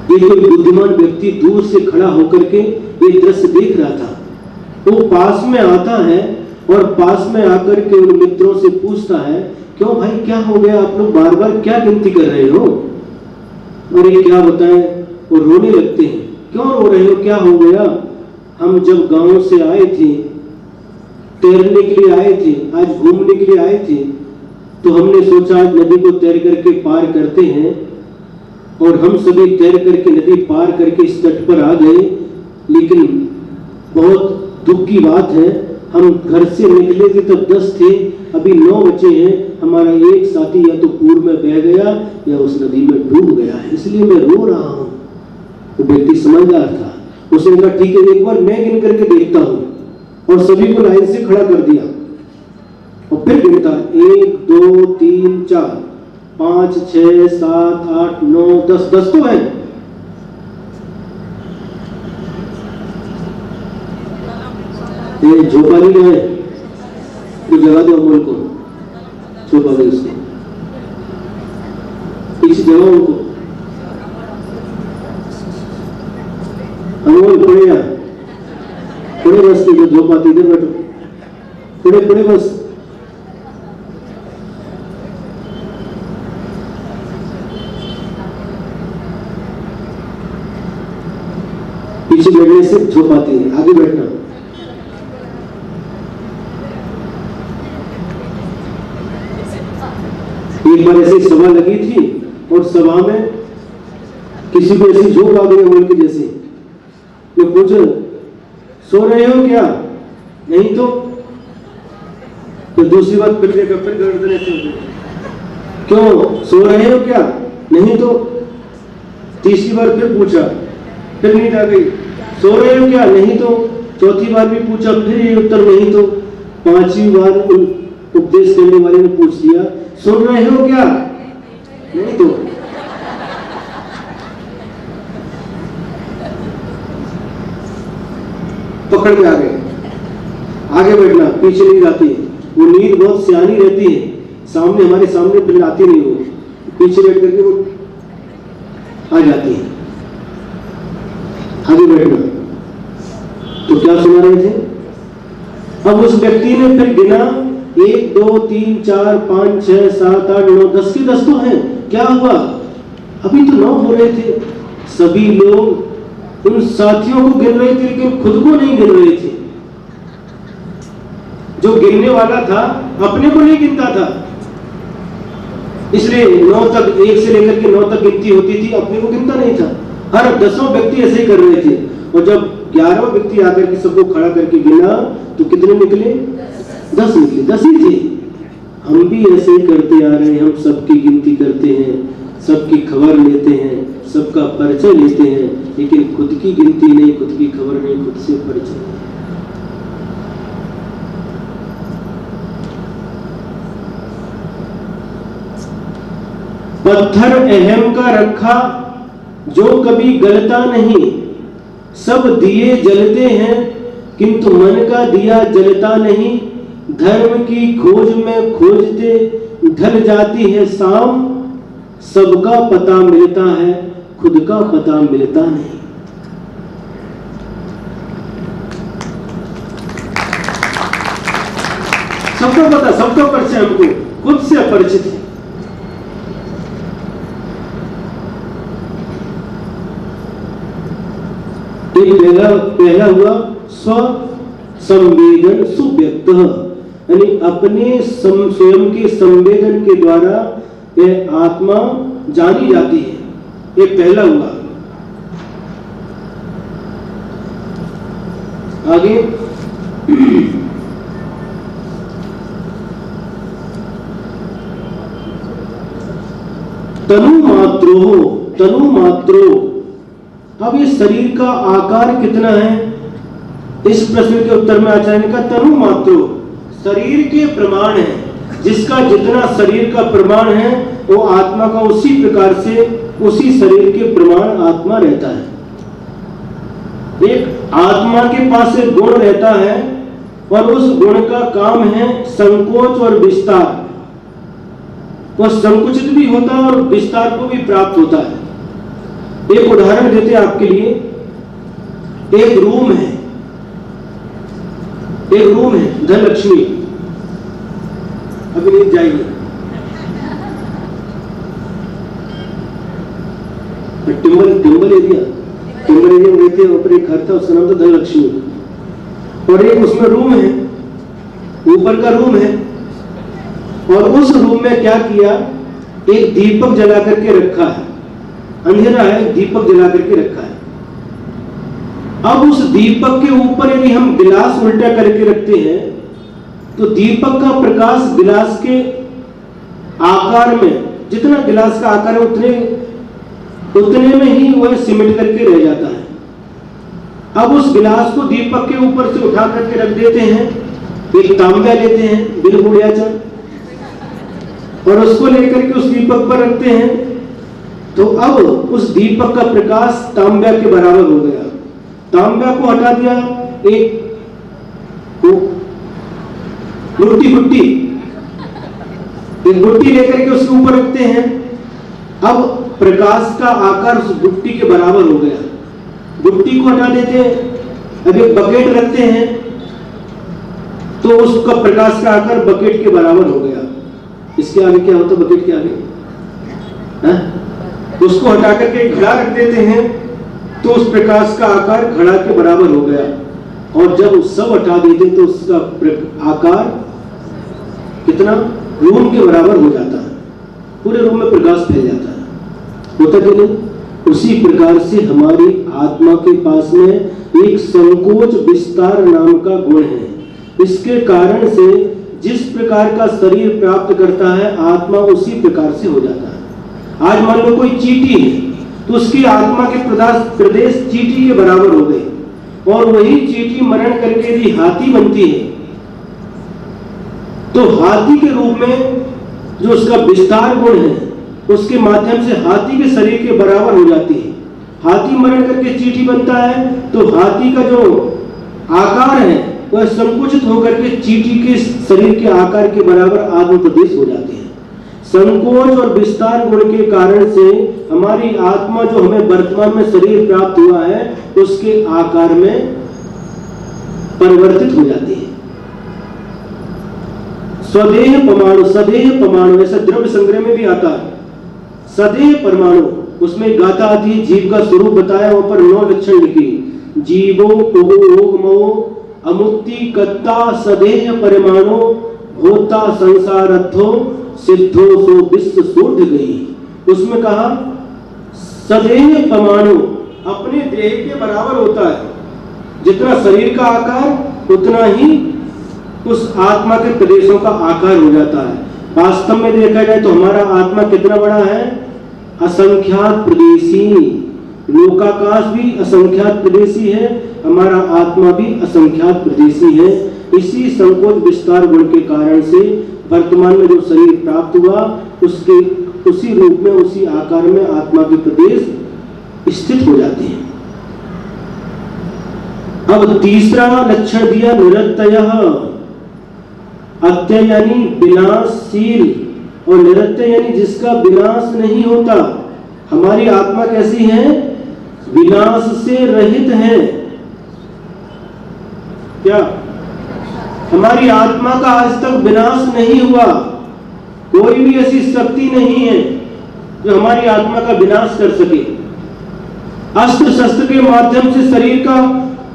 एक कोई बुद्धिमान व्यक्ति दूर से खड़ा होकर के ये दृश्य देख रहा था। वो पास में आता है और पास में आकर के उन मित्रों से पूछता है, क्यों भाई क्या हो गया? आप लोग बार बार क्या गिनती कर रहे हो? और ये क्या बताएं? वो रोने लगते हैं। क्यों रो रहे हो? क्या हो गया? हम जब गांव से आए थे, तैरने के लिए आए थे, आज घूमने के लिए आए थे, तो हमने सोचा आज नदी को तैर करके पार करते हैं। और हम सभी तैर करके नदी पार करके इस तट पर आ गए। लेकिन बहुत दुख की बात है, हम घर से निकले थे तब 10 थे, अभी 9 बचे हैं। हमारा एक साथी या तो पूर्व में बह गया या उस नदी में डूब गया है, इसलिए मैं रो रहा हूं। वो व्यक्ति समझदार था, उसने कहा ठीक है, एक बार मैं गिन करके देखता हूं। और सभी को लाइन से खड़ा कर दिया और फिर गिनता 1 2 3 4 5 6 7 8 9 10। 10 तो है। झोपाली गए तो जगा दो अमोल को, छुपा दे उसको, पीछे जगाओ उनको। अमोल पड़े यार, पड़े बस, जो झोपाती इधर बैठो, पड़े पड़े बस। पीछे बैठने से झोपाती है, आगे बैठना। एक बार ऐसी सभा लगी थी और सभा में किसी को ऐसी झोंक आ गई अमोल की जैसे। मैं पूछा सो रहे हो क्या? नहीं तो दूसरी बात फिर गर्दन ऐसे हो गई, क्यों सो रहे हो क्या? नहीं तो। तीसरी बार फिर पूछा, फिर नींद आ गई। सो रहे हो क्या? नहीं तो। चौथी बार भी पूछा, फिर ये उत्तर नहीं तो। 5वीं बार उपदेश उपदेश करने वाले ने पूछ लिया, सुन रहे हो क्या? नहीं तो पकड़ के आगे बैठना, पीछे नहीं जाती है। वो नींद बहुत सियानी रहती है, सामने हमारे सामने फिर आती नहीं, वो पीछे बैठ करके वो आ जाती है। आगे बैठना। तो क्या सुना रहे थे? अब उस व्यक्ति ने फिर गिना, 1 2 3 4 5 6 7 8 9 10 के 10 तो हैं। क्या हुआ? अभी तो 9 हो रहे थे। सभी लोग उन साथियों को गिन रहे थे, लेकिन खुद को नहीं गिन रहे थे। जो गिनने वाला था अपने को नहीं गिनता था, इसलिए 9 तक, 1 से लेकर के 9 तक गिनती होती थी, अपने को गिनता नहीं था। हर 10 व्यक्ति ऐसे ही कर रहे थे। और जब 11वां व्यक्ति आकर के सबको खड़ा करके गिना तो कितने निकले? 10 निकले। 10 ही थे। हम भी ऐसे ही करते आ रहे हैं। हम सबकी गिनती करते हैं, सबकी खबर लेते हैं, सबका परिचय लेते हैं, लेकिन खुद की गिनती नहीं, खुद की खबर नहीं, खुद से परिचय नहीं। पत्थर अहम का रखा जो कभी गलता नहीं, सब दिए जलते हैं किंतु मन का दिया जलता नहीं। धर्म की खोज में खोजते ढल जाती है शाम, सबका पता मिलता है खुद का पता मिलता नहीं। सबका पता, सबका परिचय, हमको खुद से अपरिचित है। पहला हुआ स्व संवेदन सुव्यक्त, यानी अपने स्वयं के संवेदन के द्वारा यह आत्मा जानी जाती है। ये पहला हुआ। आगे तनु मात्रो। अब ये शरीर का आकार कितना है? इस प्रश्न के उत्तर में आचार्य ने कहा तनु मात्रो, शरीर के प्रमाण है। जिसका जितना शरीर का प्रमाण है वो आत्मा का उसी प्रकार से, उसी शरीर के प्रमाण आत्मा रहता है। एक आत्मा के पास एक गुण रहता है और उस गुण का काम है संकोच और विस्तार। वह संकुचित भी होता है और विस्तार को भी प्राप्त होता है। एक उदाहरण देते हैं आपके लिए। एक रूम है धनलक्ष्मी, अभी नहीं जाएगी, टिम्बल एरिया में रहते हैं। ऊपर एक घर था, उसका नाम था धनलक्ष्मी, और एक उसमें रूम है, ऊपर का रूम है। और उस रूम में क्या किया, एक दीपक जला करके रखा है। अंधेरा है, दीपक जला करके रखा है। अब उस दीपक के ऊपर यदि हम गिलास उल्टा करके रखते हैं तो दीपक का प्रकाश गिलास के आकार में, जितना गिलास का आकार है उतने में ही वह सिमट करके रह जाता है। अब उस गिलास को दीपक के ऊपर से उठा करके रख देते हैं, एक तांबा लेते हैं बिलबुड़ियाचन, और उसको लेकर के उस दीपक पर रखते हैं, तो अब उस दीपक का प्रकाश तांबा के बराबर हो गया। तांबा को हटा दिया, एक गुट्टी लेकर के उसके ऊपर रखते हैं। अब प्रकाश का आकार उस गुट्टी के बराबर हो गया। गुट्टी को हटा देते हैं, अब एक बकेट रखते हैं तो उसका प्रकाश का आकार बकेट के बराबर हो गया। इसके आगे क्या होता? बकेट के आगे उसको हटा करके घड़ा रख देते हैं तो उस प्रकाश का आकार घड़ा के बराबर हो गया। और जब सब हटा देते तो उसका आकार कितना? रूम के बराबर हो जाता है, पूरे रूम में प्रकाश फैल जाता है। होता कि नहीं? उसी प्रकार से हमारी आत्मा के पास में एक संकोच विस्तार नाम का गुण है। इसके कारण से जिस प्रकार का शरीर प्राप्त करता है आत्मा उसी प्रकार से हो जाता है। आज मान लो कोई चींटी है तो उसकी आत्मा के प्रदेश चींटी के बराबर हो गए, और वही चींटी मरण करके यदि हाथी बनती है तो हाथी के रूप में जो उसका विस्तार गुण है, उसके माध्यम से हाथी के शरीर के बराबर हो जाती है। हाथी मरण करके चींटी बनता है, तो हाथी का जो आकार है वह संकुचित होकर के चींटी के शरीर के आकार के बराबर आत्म प्रदेश हो जाते हैं। संकोच और विस्तार गुण के कारण से हमारी आत्मा जो हमें वर्तमान में शरीर प्राप्त हुआ है उसके आकार में परिवर्तित हो जाती है। स्वदेह परमाणु, सदेह परमाणु, ऐसा द्रव्य संग्रह में भी आता है। सदेह परमाणु, उसमें गाथा आती है, जीव का स्वरूप बताया, वहां पर 9 लक्षण लिखी। जीवो ओगमो अमुक्ति कत्ता सदेह परमाणु होता संसारथो सिद्धो सो विश्व सूढ़ गई। उसमें कहा सदेह परमाणु अपने देह के बराबर होता है। जितना शरीर का आकार उतना ही उस आत्मा के प्रदेशों का आकार हो जाता है। वास्तव में देखा जाए तो हमारा आत्मा कितना बड़ा है? असंख्यात प्रदेशी। लोकाकाश भी असंख्यात प्रदेशी है, हमारा आत्मा भी असंख्यात प्रदेशी है। इसी संकोच विस्तार गुण के कारण से वर्तमान में जो शरीर प्राप्त हुआ उसके उसी रूप में, उसी आकार में आत्मा के प्रदेश स्थित हो जाते हैं। अब तीसरा लक्षण दिया निरत्ययः। अत्यय यानी विनाशशील और निरत्यय यानी जिसका विनाश नहीं होता। हमारी आत्मा कैसी है? विनाश से रहित है। क्या हमारी आत्मा का आज तक विनाश नहीं हुआ? कोई भी ऐसी शक्ति नहीं है जो हमारी आत्मा का विनाश कर सके। अस्त्र शस्त्र के माध्यम से शरीर का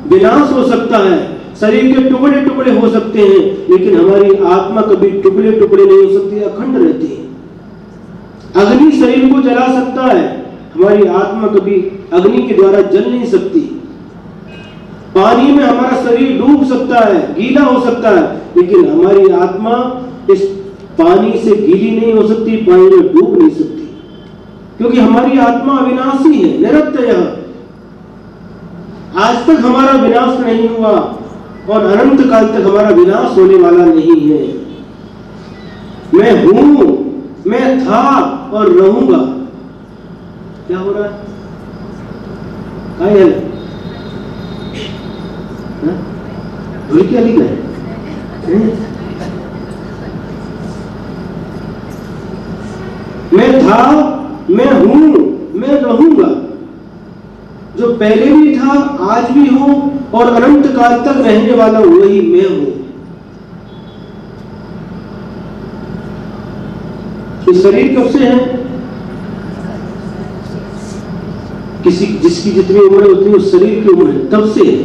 विनाश हो सकता है, शरीर के टुकड़े टुकड़े हो सकते हैं, लेकिन हमारी आत्मा कभी टुकड़े टुकड़े नहीं हो सकती, अखंड रहती है। अग्नि शरीर को जला सकता है, हमारी आत्मा कभी अग्नि के द्वारा जल नहीं सकती। पानी में हमारा शरीर डूब सकता है, गीला हो सकता है, लेकिन हमारी आत्मा इस पानी से गीली नहीं हो सकती, पानी में डूब नहीं सकती, क्योंकि हमारी आत्मा अविनाशी है, निरत्ययः। आज तक हमारा विनाश नहीं हुआ और अनंत काल तक हमारा विनाश होने वाला नहीं है। मैं हूं, मैं था और रहूंगा। क्या हो रहा है? क्या लिखा है? मैं था, मैं हूं, मैं रहूंगा। जो पहले भी था, आज भी हूं और अनंत काल तक रहने वाला वही मैं हूं। तो शरीर कब से है? जिसकी जितनी उम्र है उतनी उस शरीर की उम्र है, तब से है।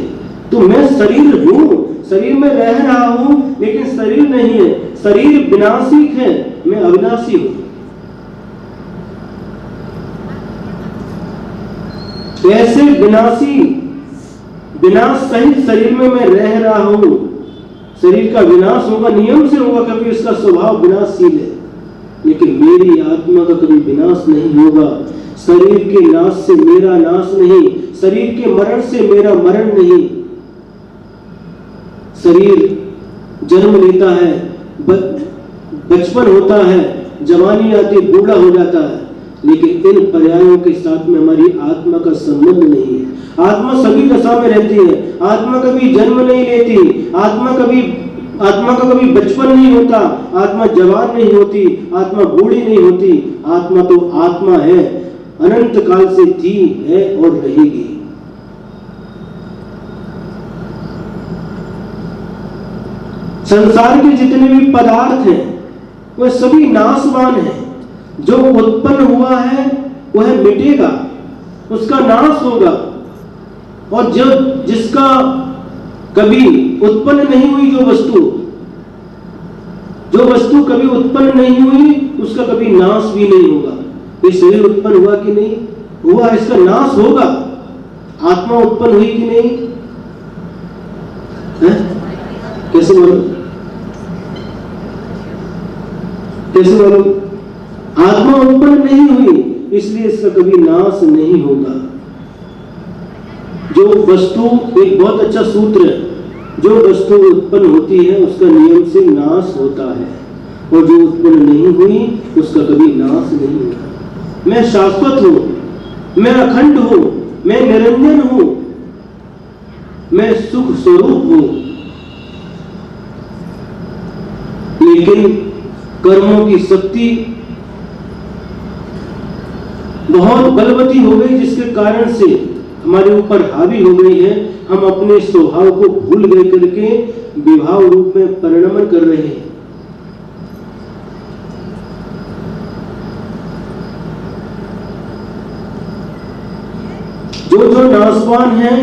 तो मैं शरीर हूं, शरीर में रह रहा हूं, लेकिन शरीर नहीं है। शरीर विनाशी है, मैं अविनाशी हूं। ऐसे विनाशी, विनाश सहित शरीर में मैं रह रहा हूं। शरीर का विनाश होगा, नियम से होगा, कभी इसका स्वभाव विनाशशील है, लेकिन मेरी आत्मा का कभी विनाश नहीं होगा। शरीर के नाश से मेरा नाश नहीं, शरीर के मरण से मेरा मरण नहीं। शरीर जन्म लेता है, बचपन होता है, जवानी आती, बूढ़ा हो जाता है, लेकिन इन पर्यायों के साथ में हमारी आत्मा का संबंध नहीं है। आत्मा सभी दशा में रहती है, आत्मा कभी जन्म नहीं लेती, आत्मा का कभी बचपन नहीं होता, आत्मा जवान नहीं होती, आत्मा बूढ़ी नहीं होती। आत्मा तो आत्मा है, अनंत काल से थी, है और रहेगी। संसार के जितने भी पदार्थ हैं वह सभी नाशवान हैं। जो उत्पन्न हुआ है वह मिटेगा, उसका नाश होगा, और जो जिसका कभी उत्पन्न नहीं हुई जो वस्तु कभी उत्पन्न नहीं हुई उसका कभी नाश भी नहीं होगा। ये शरीर उत्पन्न हुआ कि नहीं हुआ, इसका नाश होगा। आत्मा उत्पन्न हुई कि नहीं है? कैसे मालूम? कैसे मालूम? आत्मा उत्पन्न नहीं हुई, इसलिए इसका कभी नाश नहीं होगा। जो वस्तु, एक बहुत अच्छा सूत्र है, जो वस्तु उत्पन्न होती है उसका नियम से नाश होता है, और जो उत्पन्न नहीं हुई उसका कभी नाश नहीं होता। मैं शाश्वत हूं, मैं अखंड हूं, मैं निरंजन हूं, मैं सुख स्वरूप हूं। लेकिन कर्मों की शक्ति बहुत बलवती हो गई, जिसके कारण से हमारे ऊपर हावी हो गई है। हम अपने स्वभाव को भूल गए करके विभाव रूप में परिणमन कर रहे हैं। जो नाशवान है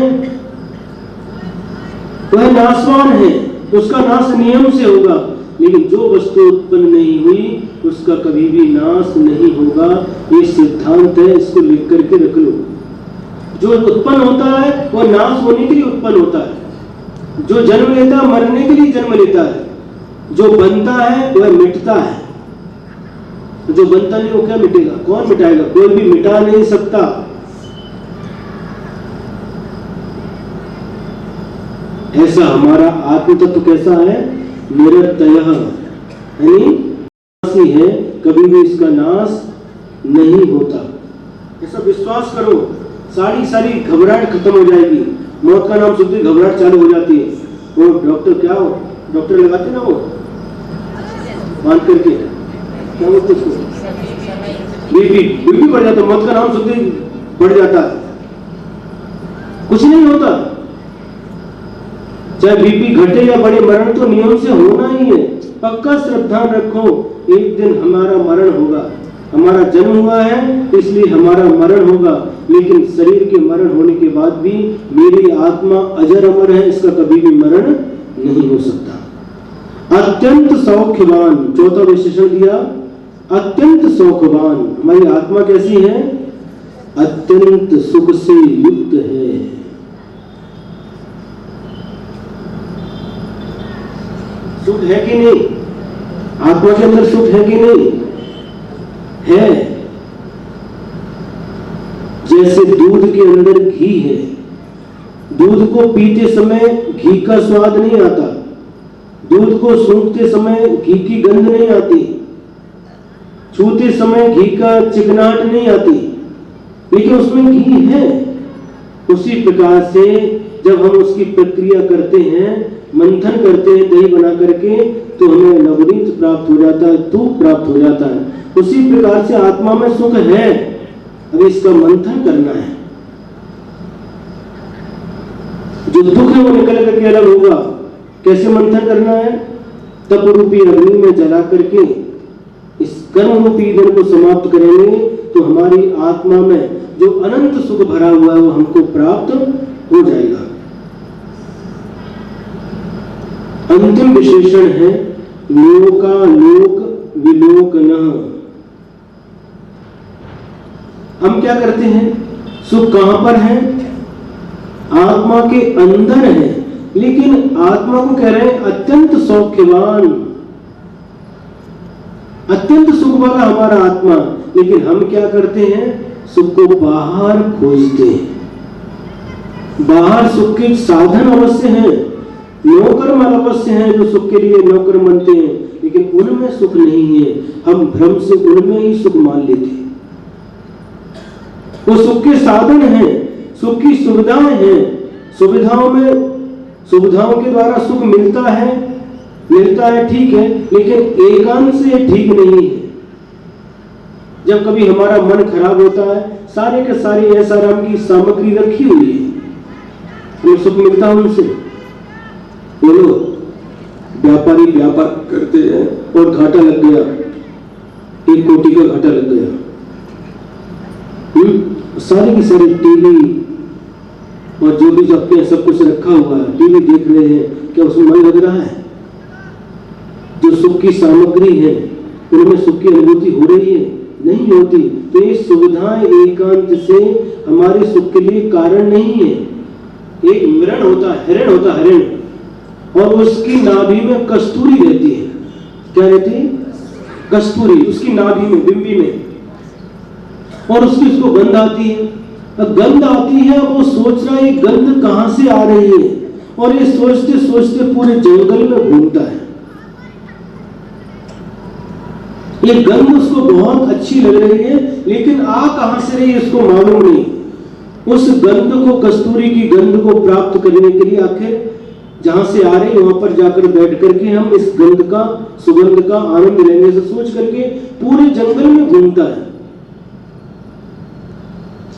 वह नाशवान है, उसका नाश नियम से होगा। लेकिन जो वस्तु उत्पन्न नहीं हुई उसका कभी भी नाश नहीं होगा। ये सिद्धांत है, इसको लिख करके रख लो। जो उत्पन्न होता है वह नाश होने के लिए उत्पन्न होता है। जो जन्म लेता है मरने के लिए जन्म लेता है। जो बनता है वह मिटता है। जो बनता नहीं वो क्या मिटेगा? कौन मिटाएगा? कोई भी मिटा नहीं सकता। ऐसा हमारा आत्म तत्व कैसा है? निरतयः, यानी है, कभी भी इसका नाश नहीं होता। ऐसा विश्वास करो, सारी घबराहट खत्म हो जाएगी। मौत का नाम सुनते घबराहट चालू हो जाती है। वो डॉक्टर क्या हो, डॉक्टर लगाते ना वो बांध करके, क्या बोलते उसको, बीपी बढ़ जाता है। मौत का नाम सुनते बढ़ जाता है। कुछ नहीं होता, चाहे बीपी घटे या बढ़े, मरण तो नियम से होना ही है। पक्का श्रद्धा रखो, एक दिन हमारा मरण होगा। हमारा जन्म हुआ है इसलिए हमारा मरण होगा, लेकिन शरीर के मरण होने के बाद भी मेरी आत्मा अजर अमर है, इसका कभी भी मरण नहीं हो सकता। अत्यंत सौख्यवान, चौथा विशेषण दिया, अत्यंत सौख्यवान। हमारी आत्मा कैसी है? अत्यंत सुख से युक्त है। सुख है कि नहीं? आत्मा के अंदर सुख है कि नहीं? है। जैसे दूध के अंदर घी है, दूध को पीते समय घी का स्वाद नहीं आता, दूध को सूंघते समय घी की गंध नहीं आती, छूते समय घी का चिकनाहट नहीं आती, लेकिन उसमें घी है। उसी प्रकार से जब हम उसकी प्रक्रिया करते हैं, मंथन करते हैं दही बना करके, तो हमें नवनीत प्राप्त हो जाता है, दूध प्राप्त हो जाता है। उसी प्रकार से आत्मा में सुख है, अब इसका मंथन करना है। जो दुख है वो निकल करके अलग होगा। कैसे मंथन करना है? तप रूपी अग्नि में जला करके इस कर्म रूपी ईंधन को समाप्त करेंगे तो हमारी आत्मा में जो अनंत सुख भरा हुआ है वो हमको प्राप्त हो जाएगा। अंतिम विशेषण है लोकालोक विलोकनः। हम क्या करते हैं? सुख कहां पर है? आत्मा के अंदर है, लेकिन आत्मा को कह रहे हैं अत्यंत सौख्यवान, अत्यंत सुख वाला हमारा आत्मा। लेकिन हम क्या करते हैं? सुख को बाहर खोजते हैं। बाहर सुख के साधन अवश्य हैं, नौकर अवश्य हैं जो सुख के लिए नौकर बनते हैं, लेकिन उनमें सुख नहीं है। हम भ्रम से उनमें ही सुख मान लेते हैं। वो सुख के साधन हैं, सुख की सुविधाएं हैं। सुविधाओं के द्वारा सुख मिलता है ठीक है, लेकिन एकांत से ठीक नहीं है। जब कभी हमारा मन खराब होता है, सारे के सारे ऐसा राम की सामग्री रखी हुई है, हमें सुख मिलता है उनसे। बोलो, व्यापारी व्यापार करते हैं और घाटा लग गया, 1 कोटि का घाटा लग गया। सारे की सारी टीवी और जो भी अपने सब कुछ रखा हुआ है, टीवी देख रहे हैं, क्या उसमें मन लग रहा है? जो सुख की सामग्री है उनमें सुख की अनुभूति हो रही है? नहीं होती। तो ये सुविधाएं एकांत से हमारे सुख के लिए कारण नहीं है। एक मृण होता है, हिरण होता है, हिरण, और उसकी नाभि में कस्तूरी रहती है। क्या रहती है? कस्तूरी उसकी नाभि में, बिंबी में, और उसको गंध आती है। गंध आती है, वो सोच रहा है गंध कहां से आ रही है, और ये सोचते सोचते पूरे जंगल में घूमता है। ये गंध उसको बहुत अच्छी लग रही है, लेकिन आ कहां से रही है उसको मालूम नहीं। उस गंध को, कस्तूरी की गंध को प्राप्त करने के लिए आखिर जहां से आ रही वहां पर जाकर बैठ करके हम इस गंध का, सुगंध का आनंद लेंगे से सोच करके पूरे जंगल में घूमता है,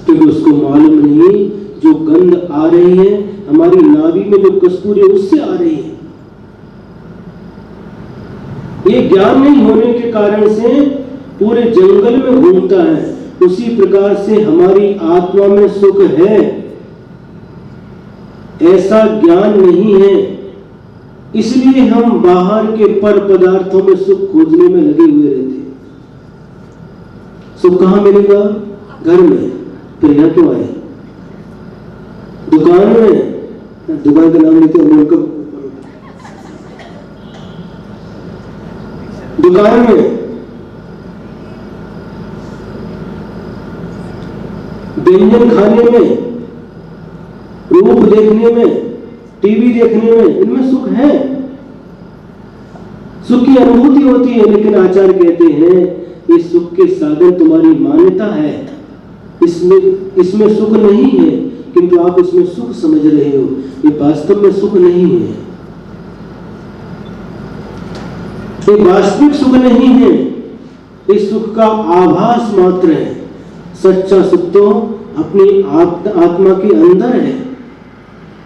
क्योंकि उसको मालूम नहीं जो गंध आ रही है हमारी नाभि में जो कस्तूरी उससे आ रही है। ये ज्ञान नहीं होने के कारण से पूरे जंगल में घूमता है। उसी प्रकार से हमारी आत्मा में सुख है, ऐसा ज्ञान नहीं है, इसलिए हम बाहर के पर पदार्थों में सुख खोजने में लगे हुए रहते हैं। सुख कहां मिलेगा? घर में। फिर यहां क्यों आए? दुकान में, दुकान का नाम लेते अमूल का, दुकान में, व्यंजन खाने में, रूप देखने में, टीवी देखने में, इनमें सुख है, सुख की अनुभूति होती है। लेकिन आचार्य कहते हैं ये सुख के साधन तुम्हारी मान्यता है, इसमें सुख नहीं है, किंतु आप इसमें सुख समझ रहे हो, ये वास्तव में सुख नहीं है, ये वास्तविक सुख नहीं है, इस सुख का आभास मात्र है। सच्चा सुख तो अपनी आत्मा के अंदर है।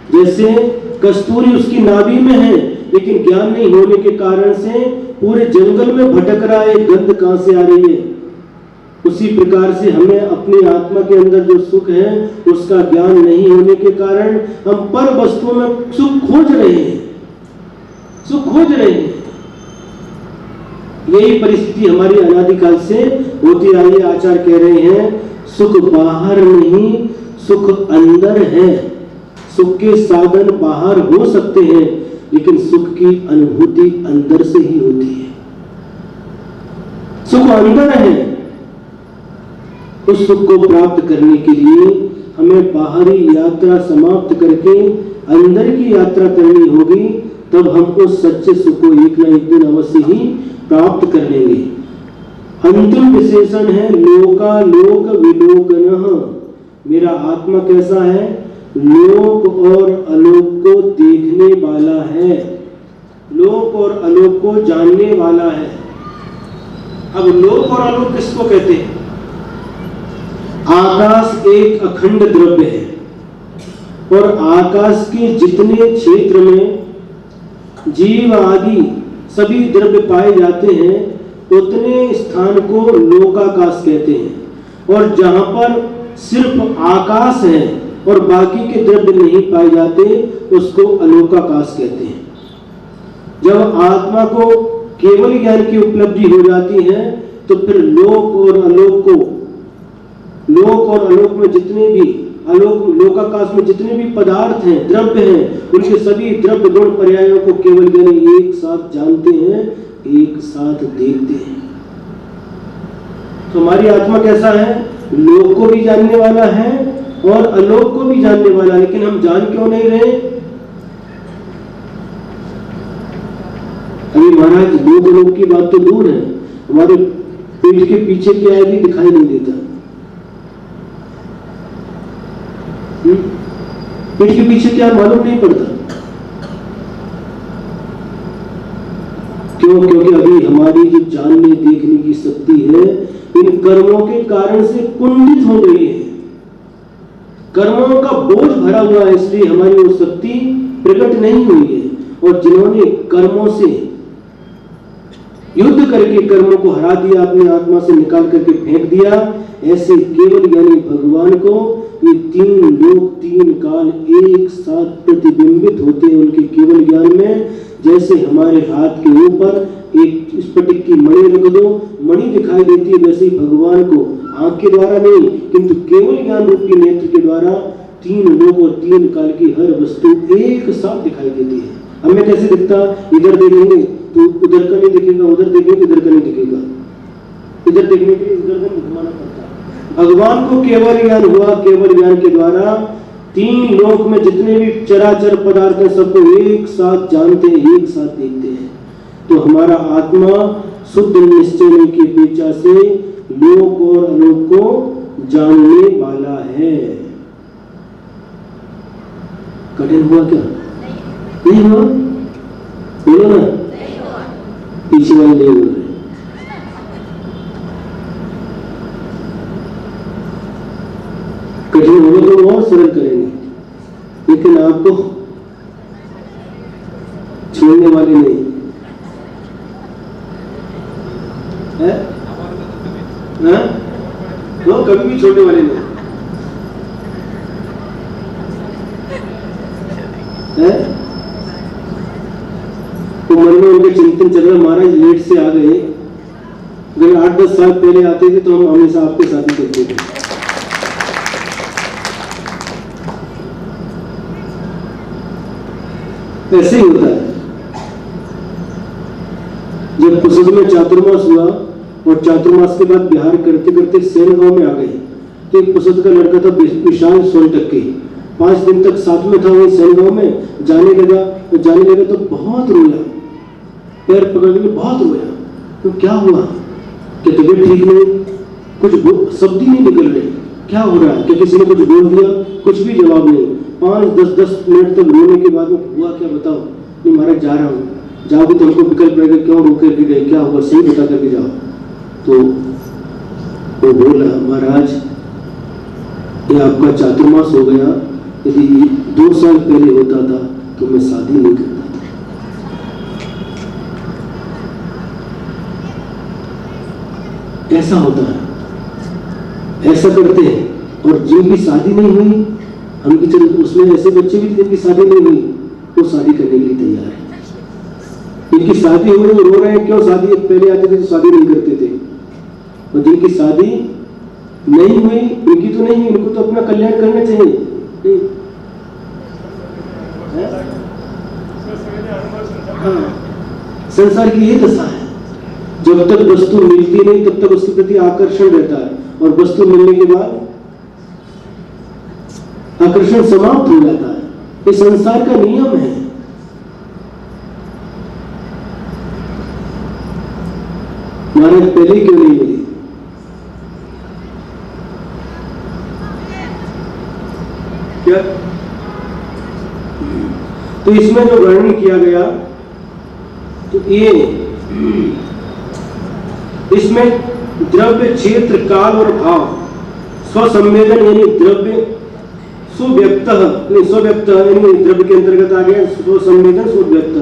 जैसे कस्तूरी उसकी नाभि में है, लेकिन ज्ञान नहीं होने के कारण से पूरे जंगल में भटक रहा है, गंध कहां से आ रही है। उसी प्रकार से हमें अपनी आत्मा के अंदर जो सुख है उसका ज्ञान नहीं होने के कारण हम पर वस्तुओं में सुख खोज रहे हैं, सुख खोज रहे हैं। यही परिस्थिति हमारी अनादिकाल से होती आई है। आचार्य कह रहे हैं सुख बाहर नहीं, सुख अंदर है। सुख के साधन बाहर हो सकते हैं, लेकिन सुख की अनुभूति अंदर से ही होती है। सुख अंदर है। उस सुख को प्राप्त करने के लिए हमें बाहरी यात्रा समाप्त करके अंदर की यात्रा करनी होगी, तब हम उस सच्चे सुख को एक ना एक दिन अवश्य ही प्राप्त कर लेंगे। अंतिम विशेषण है लोकालोक विलोकनः। मेरा आत्मा कैसा है? लोक और अलोक को देखने वाला है, लोक और अलोक को जानने वाला है। अब लोक और अलोक किसको कहते हैं? आकाश एक अखंड द्रव्य है, और आकाश के जितने क्षेत्र में जीव आदि सभी द्रव्य पाए जाते हैं, उतने स्थान को लोकाकाश कहते हैं। और जहां पर सिर्फ आकाश है और बाकी के द्रव्य नहीं पाए जाते, उसको अलोकाकाश कहते हैं। जब आत्मा को केवल ज्ञान की उपलब्धि हो जाती है, तो फिर लोक और अलोक को, लोक और अलोक में जितने भी, लोकाकाश में जितने भी पदार्थ हैं, द्रव्य हैं, उनके सभी द्रव्य गुण पर्यायों को केवल ज्ञानी एक साथ जानते हैं, एक साथ देखते हैं। तो हमारी आत्मा कैसा है? लोक को भी जानने वाला है और अलोक को भी जानने वाला, लेकिन हम जान क्यों नहीं रहे? अभी महाराज लोक अलोक की बात तो दूर है, हमारे पेट के पीछे क्या है भी दिखाई नहीं देता। पेट के पीछे क्या मालूम नहीं पड़ता। क्यों? क्योंकि अभी हमारी जो जानने देखने की शक्ति है इन कर्मों के कारण से कुंठित हो गई है। कर्मों का बोझ भरा हुआ है, इसलिए हमारी वो शक्ति प्रकट नहीं हुई है। और जिन्होंने कर्मों से युद्ध करके कर्मों को हरा दिया, अपनी आत्मा से निकाल करके फेंक दिया, ऐसे केवल यानी भगवान को ये तीन लोक तीन काल एक साथ प्रतिबिंबित होते हैं उनके केवल ज्ञान में। जैसे हमारे हाथ के ऊपर एक स्फटिक की मणि रख दो, मणि दिखाई देती है, वैसे ही भगवान को आंख के द्वारा नहीं, किंतु केवल ज्ञान रूप के नेत्र के द्वारा तीन लोक और तीन काल की हर वस्तु एक साथ दिखाई देती है। हमें कैसे दिखता? इधर देखेंगे तो उधर का नहीं दिखेगा, उधर देखेंगे इधर का नहीं दिखेगा, इधर देखने के लिए इधर का घुमाना पड़ता है। भगवान को केवल ज्ञान हुआ, केवल ज्ञान के द्वारा तीन लोक में जितने भी चराचर पदार्थ हैं सबको एक साथ जानते हैं, एक साथ देखते हैं। तो हमारा आत्मा शुद्ध निश्चय की अपेक्षा से लोक और अलोक को जानने वाला है। कठिन हुआ क्या? नहीं हुआ? बोलो ना, पीछे वाले नहीं बोल रहे। कठिन होगा तो और सरल करेंगे, लेकिन आपको छोड़ने वाले नहीं है, वो कभी भी छोड़ने वाले नहीं है। तो मन में उनके चिंतन चल रहा, महाराज लेट से आ गए, अगर 8-10 साल पहले आते थे तो हम हमेशा आपके साथ ही करते थे। ऐसे ही होता है। जब पुसद में चातुर्मास हुआ और चातुर्मास के बाद बिहार करते करते सेन गांव में आ गए, तो एक पुसद का लड़का था विशाल सोनटक्के, 5 दिन तक साथ में था वही सेन गांव में। जाने लगा तो बहुत रोया, पैर पकड़ के बहुत रोया। तो क्या हुआ? कि तबीयत ठीक नहीं, कुछ शब्द ही नहीं निकल रहे, क्या हो रहा है? कि किसी ने कुछ बोल दिया, कुछ भी जवाब नहीं। 5-10 मिनट तक रोने के बाद में हुआ क्या बताओ? नहीं महाराज जा रहा हूँ। जाओगे तो हमको विकल्प रहेगा, क्यों रोके गए, क्या हुआ, सही बता करके जाओ। तो वो बोला, महाराज ये आपका चातुर्मास हो गया, यदि 2 साल पहले होता था तो मैं शादी नहीं करता था। ऐसा होता है, ऐसा करते हैं। और जिनकी शादी नहीं हुई, हम की चल उसमें ऐसे बच्चे भी जिनकी शादी नहीं हुई, वो शादी करने के लिए तैयार है। इनकी शादी हुई, वो रो रहे हैं, क्यों? शादी पहले आते थे तो शादी नहीं करते थे। और जिनकी शादी नहीं हुई, इनकी तो नहीं, इनको तो अपना कल्याण करना चाहिए। हाँ, संसार की ये दशा है, जब तक वस्तु मिलती नहीं तब तक उसके प्रति आकर्षण रहता है, और वस्तु मिलने के बाद आकर्षण समाप्त हो जाता है। ये संसार का नियम है। महाराज पहले क्यों नहीं मिली? क्या? तो इसमें जो वर्णन किया गया, तो ये इसमें द्रव्य, क्षेत्र, काल और भाव, स्वसंवेदन यानी द्रव्य, सुव्यक्त यानी द्रव्य के अंतर्गत आ गया, स्वसंवेदन, सुव्यक्त।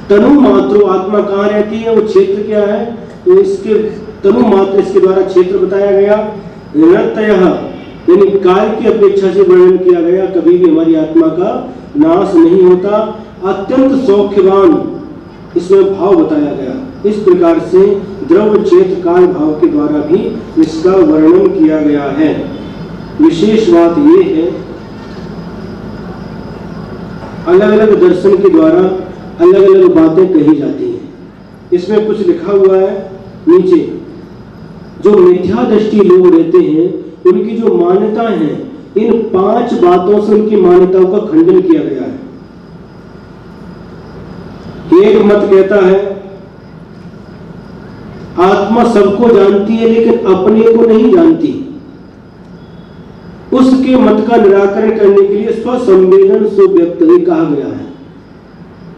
तनु मात्रो, आत्मा कहाँ रहती है, वो क्षेत्र क्या है? तो इसके तनु मात्र, इसके द्वारा क्षेत्र बताया गया। निरतयः यानी काल की अपेक्षा से वर्णन किया गया, कभी भी हमारी आत्मा का नाश नहीं होता। अत्यंत सौख्यवान, इसमें भाव बताया गया। इस प्रकार से द्रव्य, क्षेत्र, काल, भाव के द्वारा भी इसका वर्णन किया गया है। विशेष बात यह है, अलग अलग दर्शन के द्वारा अलग अलग बातें कही जाती हैं। इसमें कुछ लिखा हुआ है नीचे, जो मिथ्या दृष्टि लोग रहते हैं, उनकी जो मान्यताएं हैं, इन 5 बातों से उनकी मान्यताओं का खंडन किया गया है। एक मत कहता है आत्मा सबको जानती है लेकिन अपने को नहीं जानती। उसके मत का निराकरण करने के लिए स्वसंवेदन, सुव्यक्त कहा गया है।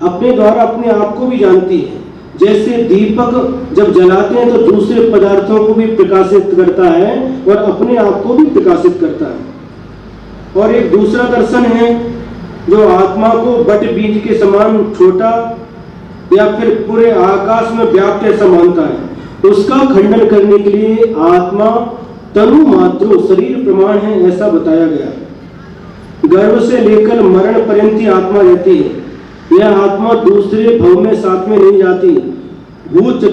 अपने द्वारा अपने आप को भी जानती है। जैसे दीपक जब जलाते हैं तो दूसरे पदार्थों को भी प्रकाशित करता है और अपने आप को भी प्रकाशित करता है। और एक दूसरा दर्शन है जो आत्मा को बट बीज के समान छोटा या फिर पूरे आकाश में व्याप्त ऐसा मानता है, उसका खंडन करने के लिए आत्मा तनु मात्र शरीर प्रमाण है ऐसा बताया गया। गर्भ से लेकर मरण पर्यंत आत्मा रहती है। यह आत्मा दूसरे भव में साथ में नहीं जाती, भूत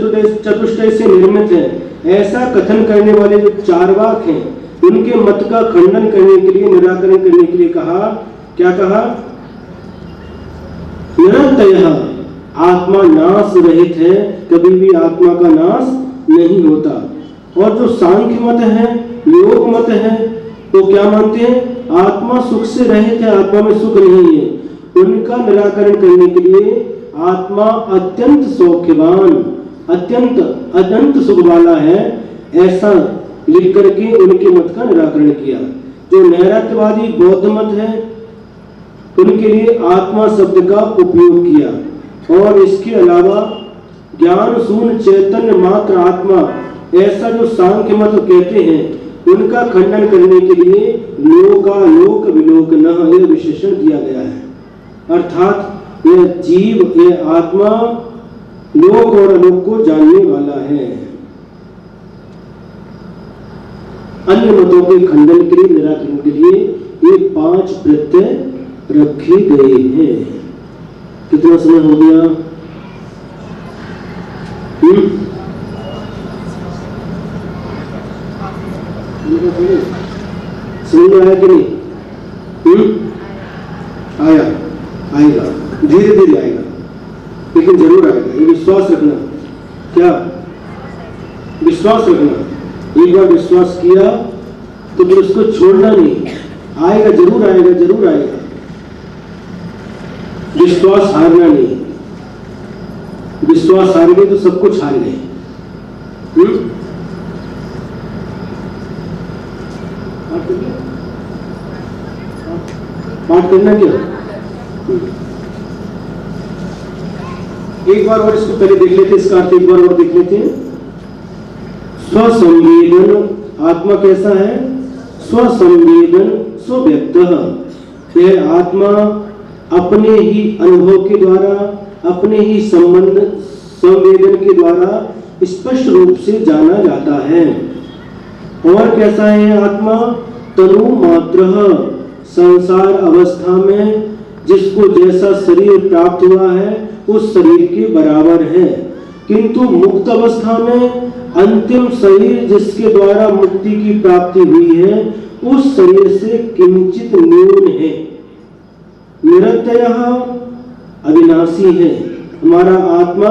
चतुष्टय से निर्मित है। ऐसा कथन करने वाले जो चार्वाक हैं, उनके मत का खंडन करने के लिए, निराकरण करने के लिए कहा, क्या कहा? निरतयः, आत्मा नाश रहित है, कभी भी आत्मा का नाश नहीं होता। और जो सांख्य मत है, योग मत है, वो क्या मानते हैं? आत्मा सुख से रहित है, आत्मा में सुख नहीं है, उनका निराकरण करने के लिए आत्मा अत्यंत सौख्यवान, अनंत सुख वाला है, ऐसा लिख करके उनके मत का निराकरण किया। जो नैरात्यवादी बौद्ध मत है उनके लिए आत्मा शब्द का उपयोग किया। और इसके अलावा ज्ञान शून्य चैतन्य मात्र आत्मा, ऐसा जो सांख्य मत कहते हैं, उनका खंडन करने के लिए लोकालोक विलोकनः यह विशेषण दिया गया है। अर्थात यह जीव, यह आत्मा लोक और अलोक को जानने वाला है। अन्य मतों के खंडन के लिए, निराकरण के लिए ये 5 प्रत्यय रखे गए हैं। कितना समय हो गया? समझ में आया कि नहीं? आया, आएगा, धीरे धीरे आएगा, लेकिन जरूर आएगा। ये विश्वास रखना। क्या विश्वास रखना? एक बार विश्वास किया तो फिर उसको छोड़ना नहीं। आएगा, जरूर आएगा, जरूर आएगा। विश्वास हारना नहीं। विश्वास हार गए तो सब कुछ हार गए। पाठ करना क्या? एक बार और इसको पहले देख लेते, इसका अर्थ एक बार और देख लेते हैं। स्वसंवेदन, आत्मा कैसा है? स्वसंवेदन स्वव्यक्त। यह आत्मा अपने ही अनुभव के द्वारा, अपने ही संबंध संवेदन के द्वारा स्पष्ट रूप से जाना जाता है। और कैसा है आत्मा? तनु मात्र, संसार अवस्था में जिसको जैसा शरीर प्राप्त हुआ है उस शरीर के बराबर है, किंतु मुक्त अवस्था में अंतिम शरीर जिसके द्वारा मुक्ति की प्राप्ति हुई है उस शरीर से किंचित न्यून है। निरत्यः अविनाशी है। हमारा आत्मा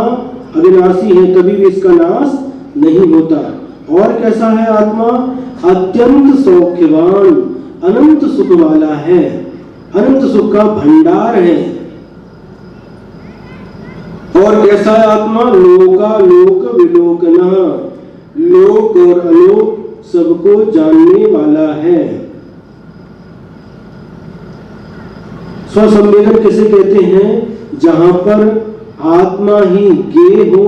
अविनाशी है, कभी भी इसका नाश नहीं होता। और कैसा है आत्मा? अत्यंत सौख्यवान, अनंत सुख वाला है, अनंत सुख का भंडार है। और कैसा है आत्मा? लोकालोक विलोकनः, लोक और अलोक सबको जानने वाला है। स्वसंवेदन किसे कहते हैं? जहां पर आत्मा ही ज्ञेय हो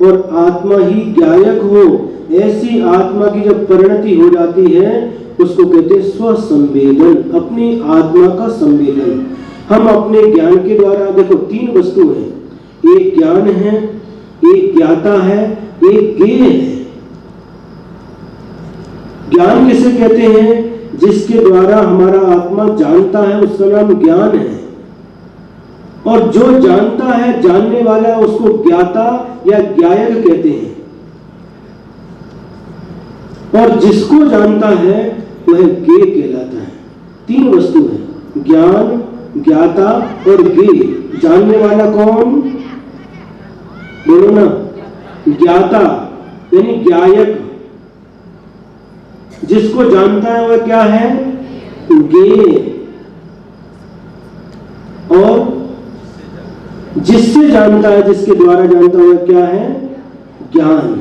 और आत्मा ही ज्ञायक हो, ऐसी आत्मा की जब परिणति हो जाती है उसको कहते हैं स्वसंवेदन, अपनी आत्मा का संवेदन। हम अपने ज्ञान के द्वारा, देखो 3 वस्तु है, एक ज्ञान है, एक ज्ञाता है, एक ज्ञेय है। ज्ञान किसे कहते हैं? जिसके द्वारा हमारा आत्मा जानता है, उसका नाम ज्ञान है। और जो जानता है, जानने वाला, उसको ज्ञाता या ज्ञायक कहते हैं। और जिसको जानता है वह ज्ञेय कहलाता है। 3 वस्तु है, ज्ञान, ज्ञाता और ज्ञेय। जानने वाला कौन? बोलो ना। ज्ञाता यानी ज्ञायक, जिसको जानता है वह क्या है? ज्ञेय। और जिससे जानता है, जिसके द्वारा जानता है वह क्या है? ज्ञान।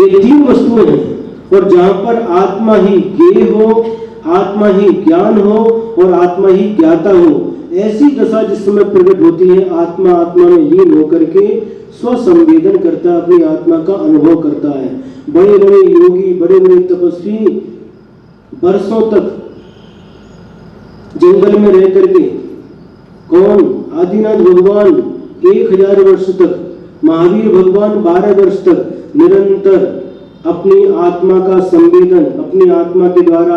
ये 3 वस्तुएं हैं। और जहां पर आत्मा ही ज्ञेय हो, आत्मा ही ज्ञान हो और आत्मा ही ज्ञाता हो, ऐसी दशा जिस समय प्रकट होती है, आत्मा आत्मा में लीन होकर के स्वसंवेदन करता है, अपनी आत्मा का अनुभव करता है। बड़े बड़े योगी, बड़े बड़े तपस्वी वर्षों तक जंगल में रह करके, कौन? आदिनाथ भगवान 1000 वर्ष तक, महावीर भगवान 12 वर्ष तक निरंतर अपनी आत्मा का संवेदन, अपनी आत्मा के द्वारा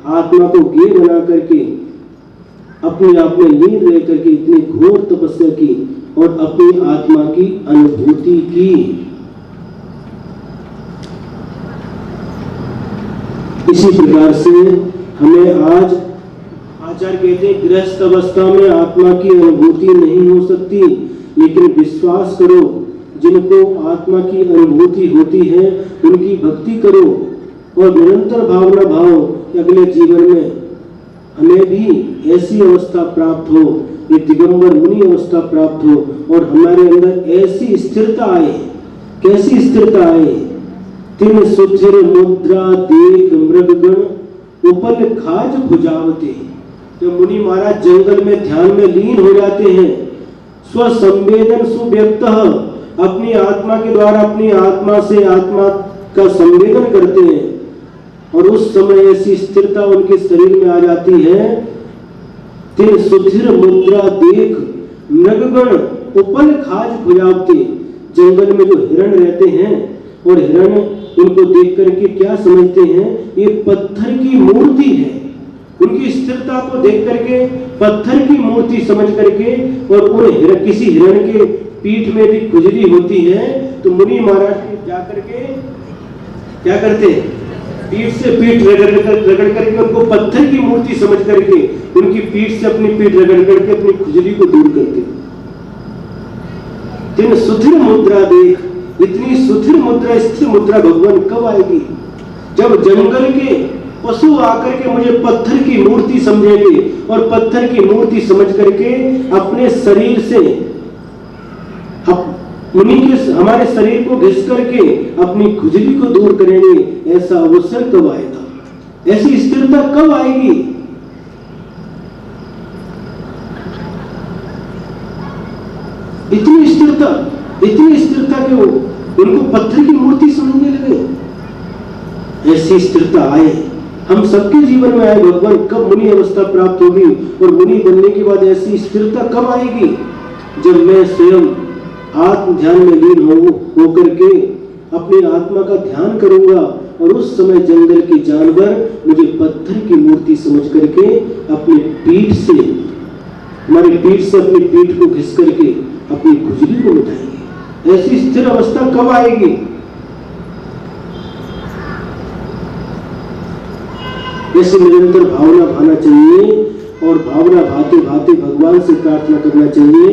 आत्मा को ज्ञेय बना करके अपने आप में लीन रह करके इतनी घोर तपस्या की और अपनी आत्मा की अनुभूति की। इसी प्रकार से हमें आज आचार्य कहते हैं गृहस्थ अवस्था में आत्मा की अनुभूति नहीं हो सकती, लेकिन विश्वास करो, जिनको आत्मा की अनुभूति होती है उनकी भक्ति करो और निरंतर भावना भाव कि अगले जीवन में हमें भी ऐसी अवस्था प्राप्त हो, ये दिगंबर मुनि अवस्था प्राप्त हो और हमारे अंदर ऐसी स्थिरता आए। कैसी स्थिरता आए? तिन सुथिर मुद्रा देख मृगगण उपल खाज भुजावते। जब मुनि महाराज जंगल में ध्यान में लीन हो जाते हैं, स्वसंवेदन सुव्यक्त, अपनी आत्मा के द्वारा अपनी आत्मा से आत्मा का संवेदन करते हैं और उस समय ऐसी स्थिरता उनके शरीर में आ जाती है। तिन सुथिर मुद्रा देख मृगगण उपल खाज भुजावते। जंगल में जो हिरण रहते हैं और हिरण उनको देख करके क्या समझते हैं? ये पत्थर की मूर्ति है। उनकी स्थिरता को देख करके पत्थर की मूर्ति समझ करके और उन किसी हिरण के पीठ में भी खुजली होती है तो मुनि महाराज जाकर के क्या करते हैं? पीठ से पीठ रगड़ करके उनको पत्थर की मूर्ति समझ करके उनकी पीठ से अपनी पीठ रगड़ करके अपनी खुजली को दूर करते। तिन सुथिर मुद्रा देख, इतनी सुथिर मुद्रा स्थिर मुद्रा भगवान कब आएगी? जब जंगल के पशु आकर के मुझे पत्थर की मूर्ति समझेंगे और पत्थर की मूर्ति समझ करके अपने शरीर से मुनि के हमारे शरीर को घिस करके अपनी खुजली को दूर करेंगे। ऐसा अवसर कब आएगा? ऐसी स्थिरता कब आएगी? इतनी स्थिरता कि उनको पत्थर की मूर्ति समझने लगे। ऐसी स्थिरता आए, हम सबके जीवन में आए। भगवान कब मुनि अवस्था प्राप्त होगी और मुनि बनने के बाद ऐसी स्थिरता कब आएगी? जब मैं स्वयं आत्म ध्यान में लीन हो करके अपनी आत्मा का ध्यान करूंगा और उस समय जंगल के जानवर मुझे पत्थर की मूर्ति समझ करके अपनी पीठ से हमारी पीठ से अपनी पीठ को घिस करके अपनी खुजली को मिटाएंगे। ऐसी स्थिर अवस्था कब आएगी? ऐसे निरंतर भावना भाना चाहिए और भावना भाते भाते भगवान से प्रार्थना करना चाहिए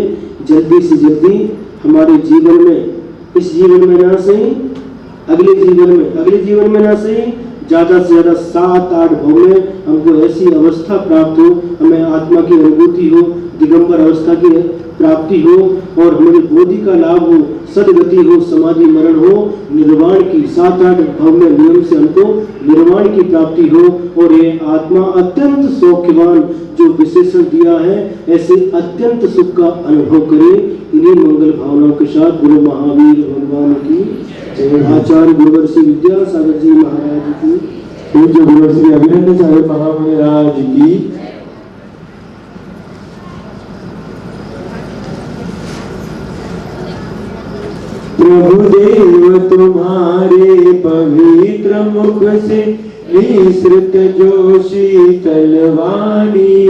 जल्दी से जल्दी हमारे जीवन में, इस जीवन में ना सही अगले जीवन में ना सही ज्यादा से ज्यादा 7-8 भाव में हमको ऐसी अवस्था प्राप्त हो, हमें आत्मा की अनुभूति हो, दिगंबर अवस्था की प्राप्ति हो और हमें बोधि का लाभ हो, सदगति हो, समाधि मरण हो, निर्वाण की 7-8 भाव में नियम से हमको निर्वाण की प्राप्ति हो और ये आत्मा अत्यंत सौख्यवान जो विशेषण दिया है ऐसे अत्यंत सुख का अनुभव करे। इन्हीं मंगल भावनाओं के साथ गुरु महावीर भगवान की जय। आचार्य गुरुवर श्री विद्यासागर जी महाराज की, पूज्य गुरुवर श्री अभिनंदन सागर महाराज की। प्रभु देव तुम्हारे पवित्र मुख से निसृत जो शीतल वाणी,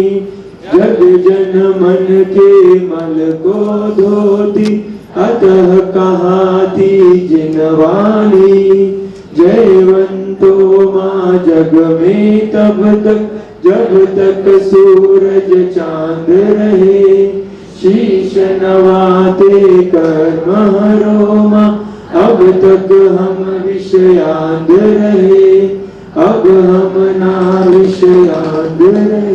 जग जन मन के मल को धोती, अतः कहाती जिनवाणी। जयवंतो माँ जग में तब तक जब तक सूरज चांद रहे, शीश नवाते कर्म हरो माँ, अब तक हम विषयांध रहे, अब हम ना विषयांध रहे।